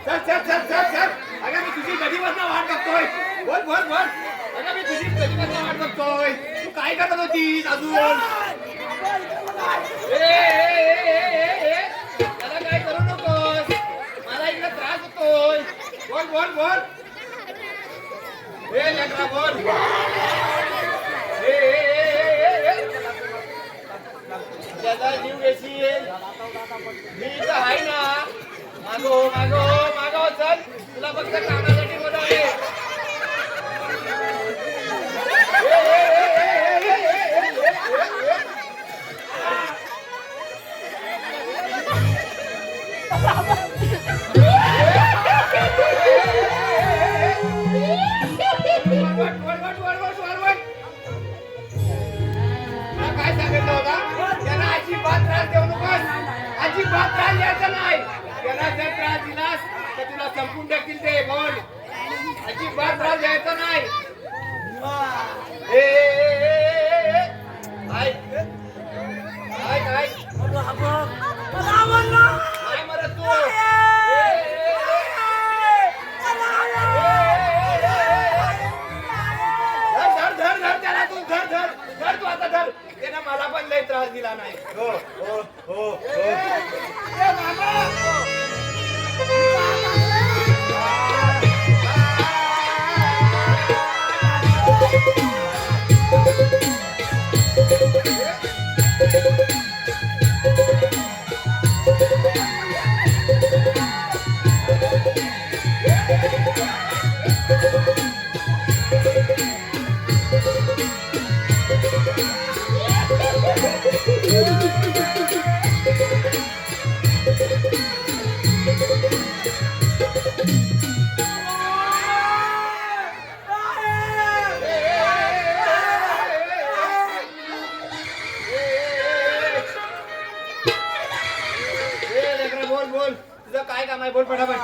चल चल चल चल चल अगं मी तुझी कधीपासून वाट बघतोय बोल बोल बोल अगं मी तुझी कधीपासून वाट बघतोय तू काय करत होतीस अजून त्याला काय करू नकोस मला इकडे त्रास होतोय बोल बोल बोल ए लेकरा बोल त्याचा जीव बेसी मी तर आहे ना मागो मागो मागो चल तुला फक्त कामासाठी बोलावले काय सांगितलं होता त्यांना अजिबात त्रास देऊ नकोस अजिबात त्रास द्यायचा नाही त्याला जर त्रास दिलास तर तुला संपून टाकतील ते बोल अजिबात त्रास द्यायचा नाही ऐक ऐक ऐक नाही मरत तू धर धर धर त्याला तू धर धर धर तू आता धर त्यानं मला पण लई त्रास दिला नाही हो हो हो हो बोल बोल तुझं काय काम आहे बोल पटापट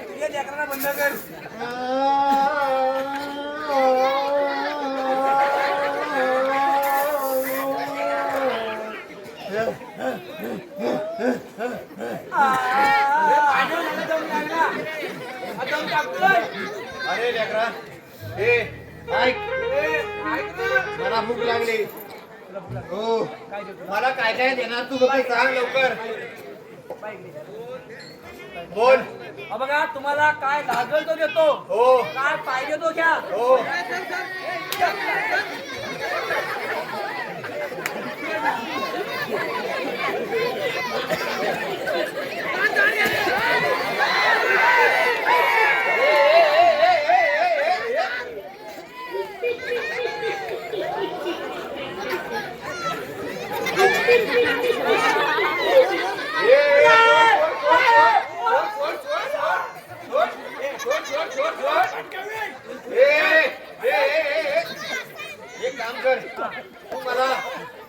तुझ्या लेकरांना बंद कर अरे लेकरा ए ऐक मला भूक लागली हो मला काय काय देणार तू फक्त सांग लवकर बोल बघा तुम्हाला काय लागेल तो देतो हो काय पाहिजे तो घ्या हो एक काम कर तू मला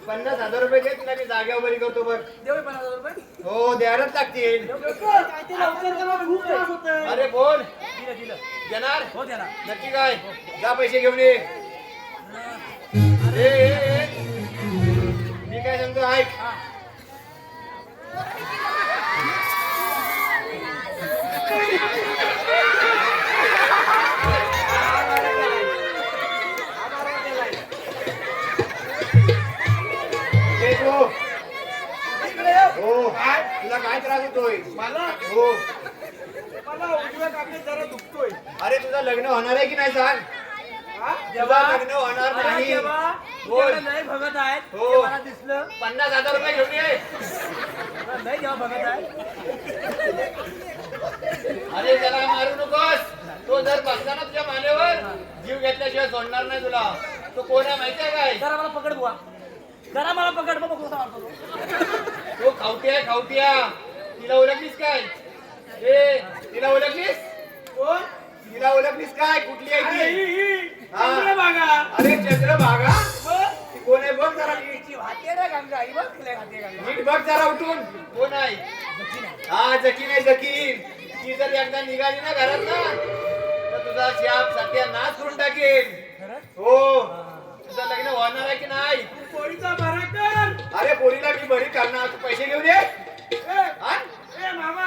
50,000 रुपये दे तुला मी जागेवर बरी करतो बघ देऊ 50,000 रुपये हो द्यायलाच लागतील काय ते लवकर करा खूप त्रास होतोय अरे बोल दिलं देणार हो द्या ना नक्की काय जा पैसे घेऊन ये अरे मी काय सांगतो ऐक हो तुला काय त्रास होतोय मला हो मला उजव्या काकडे जरा दुखतोय अरे तुझं लग्न होणार आहे की नाही सांग जेव्हा लग्न होणार नाही जेव्हा बोल नाही बघत आहेत हो. ते मला दिसलं 50,000 रुपये घेऊन ये नाही जेव्हा बघत आहे अरे त्याला मारू नकोस तो जर बसला ना तुझ्या मानेवर जीव घेतल्याशिवाय सोडणार नाही तुला तो कोण आहे माहितीये काय? जरा मला पकड बुवा, जरा मला पकड बघ कसा मारतो तो. तो खावट्या खावट्या. तिला ओळखलीस काय? ए तिला ओळखलीस? कोण? तिला ओळखलीस काय? कुठली आहे ती? हा. चंद्रभागा. अरे चंद्रभागा. मग? ती कोण आहे बघ जरा नीट. तिची वाटे रे गंगा, ही बघ तिला वाटे गंगा. नीट बघ जरा उठून. कोण आहे? हा जकीन आहे जकीन. ती जर एकदा निघाली ना घरात ना तर तुझा शाप सत्यानाश करून टाकेल. हो. तुझं लग्न होणार आहे की नाही? पोळीचा भरा कर. अरे पोरीला मी बरी करणार. तू पैसे घेऊन ये. हा? ए मामा,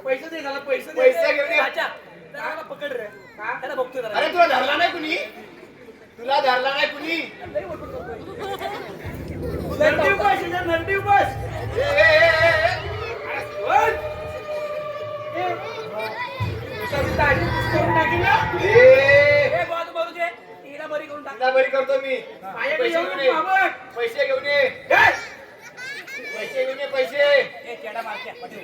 पैसे दे झाला, पैसे दे. पैसे घेऊन ये. अच्छा, जरा मला पकड रे. हा? त्याला बघतोय जरा. अरे तुला धरला नाही कुणी? तुला धरला नाही कुणी? नरडी बस, इथं नरडी बस. ए, ए, ए, ए, ए. अरे सोड. ए, तुझी दाढी करून टाकीन ना. ए, ए बुवा, तू मरू दे. तिला बरी करून टाक. तिला बरी करतो मी. माझ्याकडे पैसे येऊ घेऊन नको ये. मामा. पैसे घेऊन ये. ए, पैसे घेऊन ये पैसे. ए चेडा मारत्या, पाठव.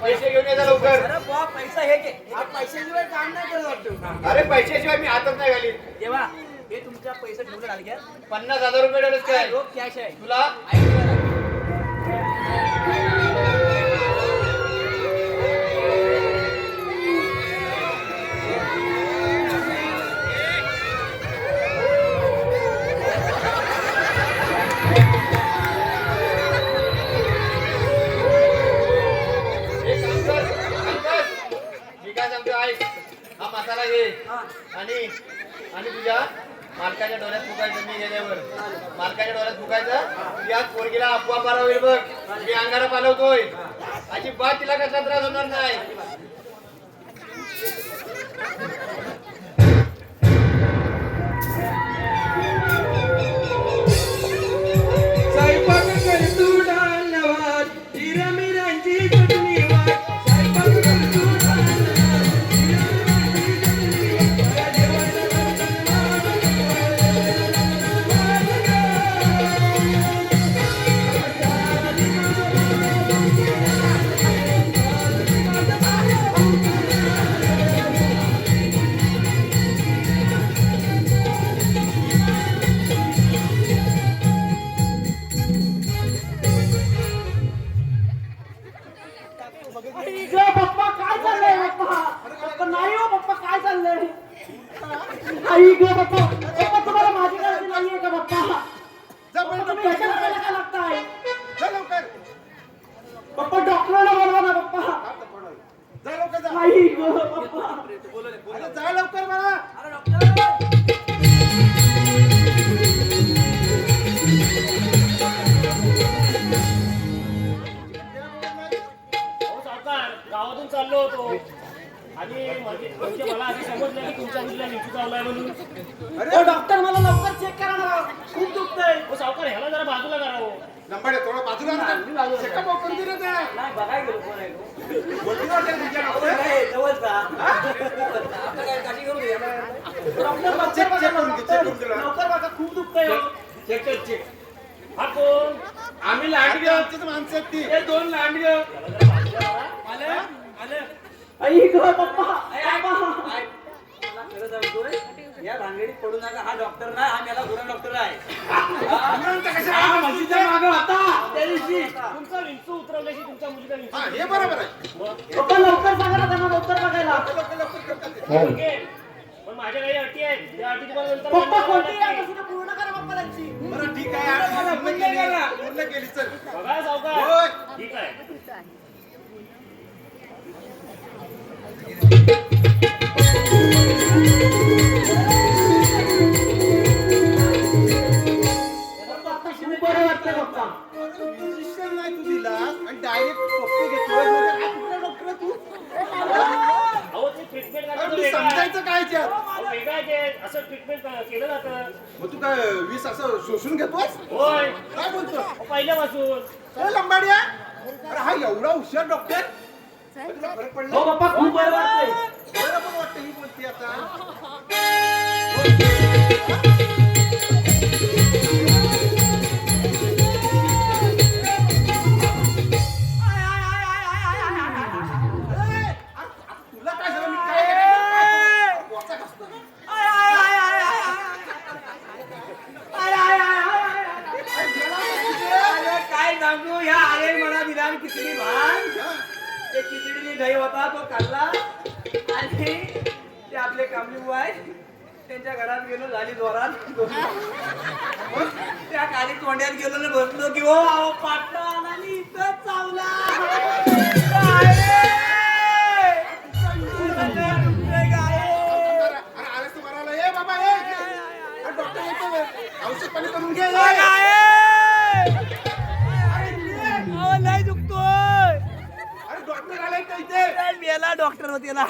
पैसे घेऊन ये जा लवकर. अरे बुवा, पैसा हे घे. हा पैशाशिवाय काम नाही करत वाटतं. अरे पैशाशिवाय मी हातच नाही घाली. देवा, हे तुमच्या पैसे ठेवले लागले घ्या. 50,000 रुपये डोळस काय रोख कॅश आहे. तुला? एक काम कर, काम कर. मी काय सांगतो ऐक. हा मसाला घे आणि आणि तुझ्या मालकाच्या डोळ्यात फुकायचं. मी गेल्यावर मालकाच्या डोळ्यात फुकायचं. याच पोरगीला अफवा पारा होईल बघ. मी अंगारा पालवतोय. अजिबात तिला कसा त्रास होणार नाही. स्वयंपाक करतो डालवात, जिरा मिरांची चटणी वाट. स्वयंपाक करतो डालवात, जिरा मिरांची चटणी वाट. जेवायला पप्पा काय चाललंय पप्पा? पप्पा नाही हो पप्पा, काय चाललंय? आई ग पप्पा, पप्पा तुम्हाला माझी काळजी नाहीये का पप्पा? पप्पा, तुम्ही कशाला त्याला काय लागताय? पप्पा डॉक्टरला बोलवा ना पप्पा. आई ग पप्पा. अरे डॉक्टर, हो सावकार, गावातून चाललो होतो आणि म्हणजे मला आधी समजलं की तुमच्या मुलीला निघू चावलाय म्हणून. ओ डॉक्टर, मला लवकर चेक करा ना, खूप दुखतंय. हो सावकार, ह्याला जरा बाजूला करावं. लंबाडे थोडं बाजूला आणा. चेकअप ओपन दिलं ना. नाही बघाय गेलो कोण आहे तो. बोलती वाटेल तुझ्या डॉक्टर. नाही, जवळ जा. आपलं काय काळजी करू दे. डॉक्टर लवकर चेक बघा, करून घे, डॉक्टर. चेक करून घे. लवकर बघा, खूप दुखतंय. चेक कर चेक. हा कोण? आम्ही लांडगे माणसं ती. हे 2 लांडगे. आलं आलं. आई ग पप्पा, पप्पा. मला खरं सांगतोय, या भानगडीत पडू नका. हा डॉक्टर नाही, हा मेला गुन्हा डॉक्टर आहे. हा, म्हशीच्या मागं होता त्या दिवशी. तुमचा विंचू उतरवल्याशी तुमच्या मुलीचा विंचू. हा, हे बरोबर आहे. पप्पा लवकर सांगा ना त्यांना, लवकर बघायला. ओके. पण माझ्या काही अटी आहेत. त्या अटी तुम्हाला नंतर पप्पा मान्य कोणती कराव्या आहे? पूर्ण करा पप्पा त्यांची. बरं ठीक आहे. पूर्ण केली चल. लागतील. बघा सावकार. होय. ठीक आहे. खूप बरं वाटतंय पप्पा. इंजेक्शन नाही तू दिला आणि डायरेक्ट पप्पे घेतोय. हा कुठला डॉक्टर आहे तू? अहो ते ट्रीटमेंट अरे करायचं तू वेगळं आहे. समजायचं काय याच्यात? अहो, वेगळं आहे ते. असं ट्रीटमेंट केलं जातं. मग तू काय वीस असं शोषून घेतोस? होय. काय बोलतो? अहो, पहिल्यापासून. अरे लंबाडिया, अरे हा एवढा हुशार डॉक्टर. तुला फरक पडला? हो पप्पा, खूप बरं वाटतंय. बरं पण वाटतं ही बोलते आता. तुला काय झालं? मी काय केलं? वाचा घासतो ना. खिचडी भात ते खिचडीने दही होता तो खाल्ला आणि ते आपले कामली बुवा आहे त्यांच्या घरात गेलो झाली जोरात मग त्या खाली तोंड्यात गेलो ना बसलो की हो पाटण आणि इथं चावला औषध पाणी करून घे नाही दुखतोय अरे डॉक्टर आलाय का इथे मेला डॉक्टर होते ना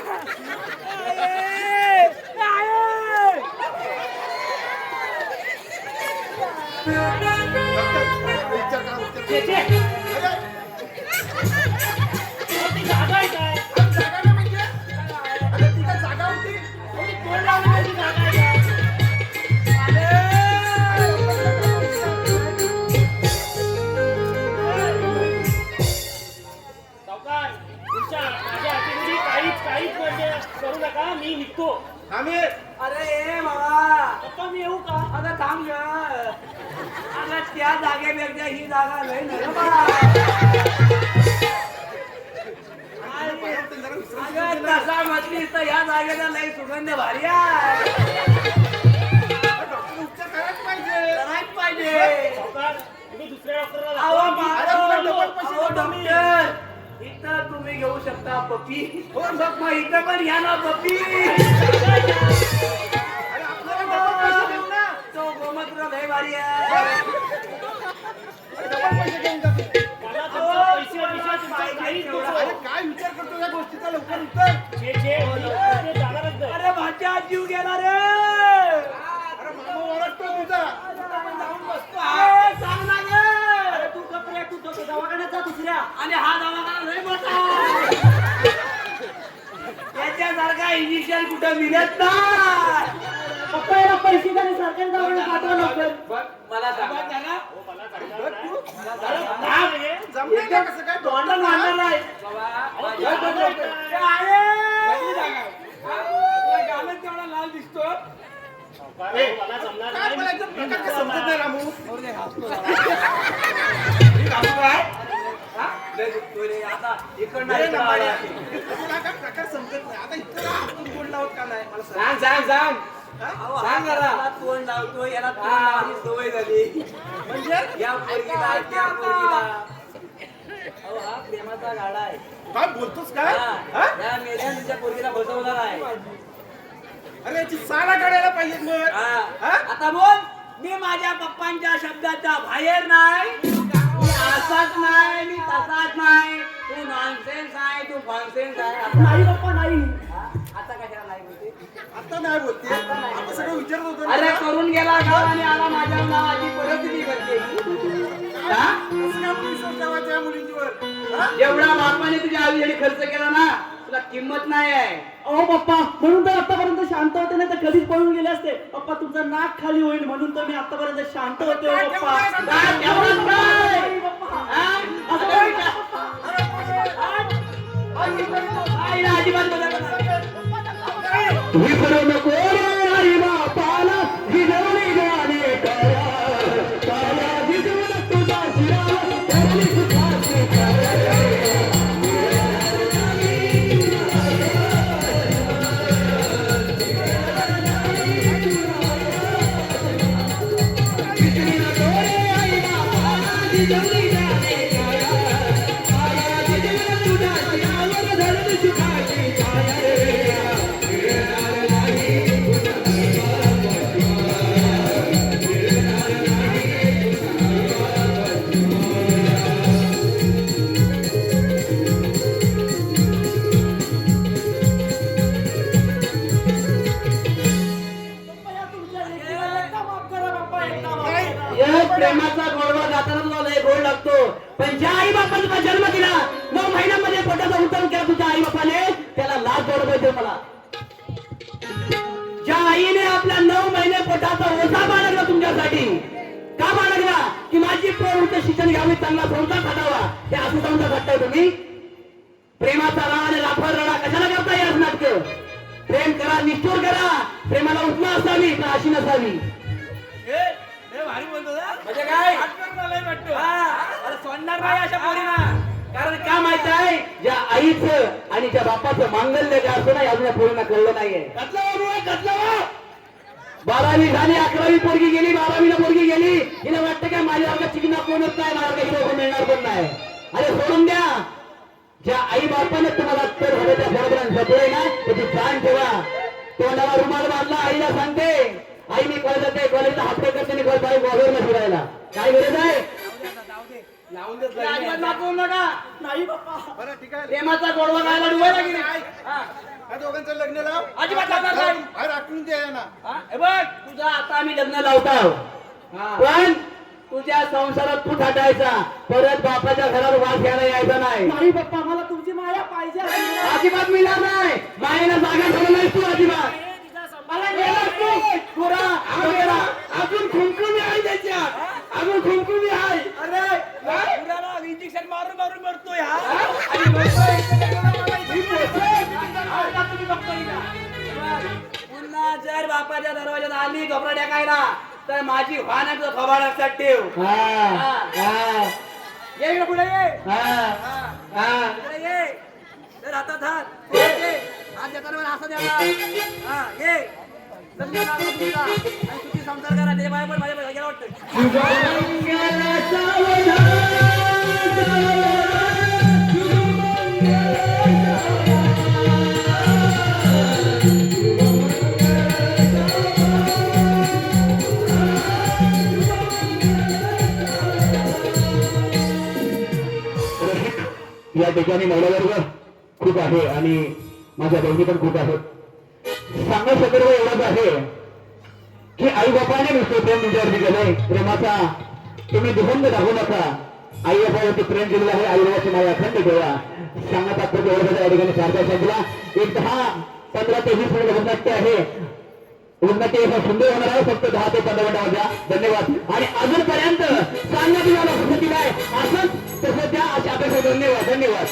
ती जागा आहे काय? जागा ना म्हणजे अरे तिथं जागा होती तोंड लावण्याची जागा आहे काय? सावकार, माझ्या हाती काहीच म्हणजे करू नका, मी निघतो. आम्ही अरे ए बाबा पप्पा मी येऊ का? अगं थांब ग अगं त्या जागेपेक्षा ही जागा लय नरम बाळा. अगं तसा म्हटलीस तर या जागेचा लय सुगंध भारी आहे डॉक्टर उपचार करायच पाहिजे करायच पाहिजे सावकार, तुम्ही दुसऱ्या डॉक्टरला अहो दाखवा. अहो, डॉक्टर इथं तुम्ही घेऊ शकता पप्पी हो मग इथं पण घ्या ना पप्पी अरे आपल्याला डबल पैसे देऊ ना तो गोमूत्र लय भारी आहे डबल पैसे घेऊन जाते मला तुमचा पैसे तुमचं काहीच नको. अरे काय विचार करतो या गोष्टीचा लवकर उत्तर जे होईल ते जाणारच नाही. अरे भाच्या जीव गेला रे अरे मामा ओरडतो तुझा जाऊन बसतो अरे सांग ना गे अरे तू कपडे तू तो दवाखान्यात जा दुसऱ्या आणि हा दवाखाना लय मोठा त्याच्यासारखा इंजेक्शन कुठं मिळत नाही पप्पा याला पैसे द्या आणि सरकारी दवाखान्यात पाठवा लवकर. मला सांगा हो, मला सांगा काय? सांग रे. जमलं का कसं काय तोंडाला मारणार नाही बाबा माझ्या जागा डोक्यात- आहे. ए, आहे. तुला गाणं तेवढा लाल दिसतो सावकार, हो, मला जमणार काय नाही. बोलायचं प्रकार काय समजत नाही रामू हा? लय दुखतोय रे. आता इकडनं अरे इकडं लंबाड्या. आला. तुला काय प्रकार समजत नाही आता इतकं आपण बोल लावत का नाही मला सांग. सांग सांग सांग अहो, हा याला तोंड लावतो याला तोंड लावण्याची सवय झाली म्हणजे या पोरगीला त्या पोरगीला अहो हा प्रेमाचा गाडा आहे काय बोलतोस काय हा, हा? या मेल्या तुमच्या पोरगीला बसवणार आहे अरे याची साला काढायला पाहिजे मग हा. हा? आता बोल मी माझ्या पप्पांच्या शब्दाच्या बाहेर नाही मी असाच नाही मी तसाच नाही तू नॉनसेन्स आहे तू फॉनसेन्स आहे आता- नाही पप्पा नाही. हा? आता कशाला नाही बोलते आता नाही बोलते आता सगळं विचारत होतो अरे ना. करून गेला गाव आणि आला माझ्या नावाची परिस्थिती करते हा? कसं काय आपण विश्वास ठेवायचा या मुलींवर हा? जेवढा बापाने तुझ्या आयुष्याने खर्च केला ना तुला किंमत नाही आहे अहो पप्पा म्हणून तर आतापर्यंत शांत होते नाही तर कधीच पळून गेले असते. पप्पा तुमचं नाक खाली होईल म्हणून तर मी आतापर्यंत शांत होते हो, पप्पा. काय ठेवलंस काय? हा? असं काय का? आईला अजिबात बोलायला नाही. विसरू नको रे आई बापाला, भिजवली गाणे करा. काया भिजवून तुझा शिरा, त्याने सुखाची करा. विसरू नको रे आई बापाला, भिजवली गाणे करा. काया भिजवून तुझा शिरा, त्याने सुखाची करा. या प्रेमाचा गोडवा जाताना तुला लय गोड लागतो पण ज्या आई बापाने तुला जन्म दिला 9 महिन्यामध्ये पोटाचा उतरण केला तुझ्या आई बापाने त्याला लाज गोड पाहिजे मला ज्या आईने आपल्या 9 महिने पोटाचा ओझा बाळगला तुमच्यासाठी का बाळगला की माझी पोर उच्च शिक्षण घ्यावी चांगला संसार साधावा हे असं समजा करताय तुम्ही प्रेमाचा राग आणि राफर रडा कशाला करताय आज नाटक प्रेम करा निष्ठुर करा प्रेमाला उपमा असावी का अशी नसावी म्हणजे काय सोडणार नाही अशा पोरीना कारण का माहित आहे ज्या आईचं आणि ज्या बापाचं मांगल्य जे असतं ना हे अजून या पोरींना कळलं नाहीये 12वी झाली 11वी पोरगी गेली 12वीला पोरगी गेली हिला वाटतं काय माझ्यासारखा चिकना कोणच नाही मला काही लोक मिळणार पण नाही. अरे सोडून द्या ज्या आई बापाने तुम्हाला तर हवेच्या बरोबर जपले ना त्याची जाण ठेवा. तोंडाला रुमाल बांधला आईला सांगते आई मी कॉलेजात आहे कॉलेजला हात करते गोळ्यावर फिरायला काय गरज आहे. लावून देत अजिबात मागवू नका. नाही बाप्पा. बरं ठीक आहे प्रेमाचा गोडवा गायला डुबायला गेली. हा. या दोघांचं लग्न लाव अजिबात लावणार नाही. बाहेर आठवून द्या ना. हा? हे बघ तुझं आता आम्ही लग्न लावतो पण तुझ्या संसारात तू थाटायचा परत बापाच्या घरात वास घ्यायला यायचा नाही. नाही बाप्पा मला तुमची माया पाहिजे अजिबात मिळणार नाही. मायेला जागा ठेवलं नाहीस तू अजिबात. मला गेलास तू पुरा आम्हाला अजून खुमखुमी आहे त्याच्यात अजून खुमखुमी आहे. अरे इंजेक्शन मारून मारून मरतोय हा. आणि म्हणतोय, आता तुम्ही बघतोय का? पुन्हा जर बापाच्या दरवाजात आली कपडा टाकायला तर माझी वाहनाचं खबाड लक्षात ठेव. ये इकडे पुढे ये. इकडे ये. तर हातात हात ये. हात देताना असं द्यावा. हा ये. लग्न लावा तुमचा. आणि तुझी संसार करा त्याच्या बाहेर पण माझ्या गेला वाटतं. या ठिकाणी महिला वर्ग खूप आहे आणि माझ्या बहिणी पण खूप आहेत. सांगणं सकर्व एवढंच आहे की आई बापाने नुसतं प्रेम तुमच्यावरती केलंय. प्रेमाचा तुम्ही दुबंध दाखवू नका. आई बापावरती प्रेम केलेलं आहे. आई बाबाची माझ्या अखंड ठेवा. सांगण्यात तात्पर्य एवढं या ठिकाणी सारखा संपला. एक 10-15 ते 20 मिनिट उन्नट्य आहे. उन्नती असा सुंदर होणार आहे. फक्त 10 ते 15 मिनिटांच्या. धन्यवाद. आणि अजूनपर्यंत सांगण्यात तुम्हाला सुद्धा दिलाय असंच तसं त्या अशा अपेक्षा. धन्यवाद.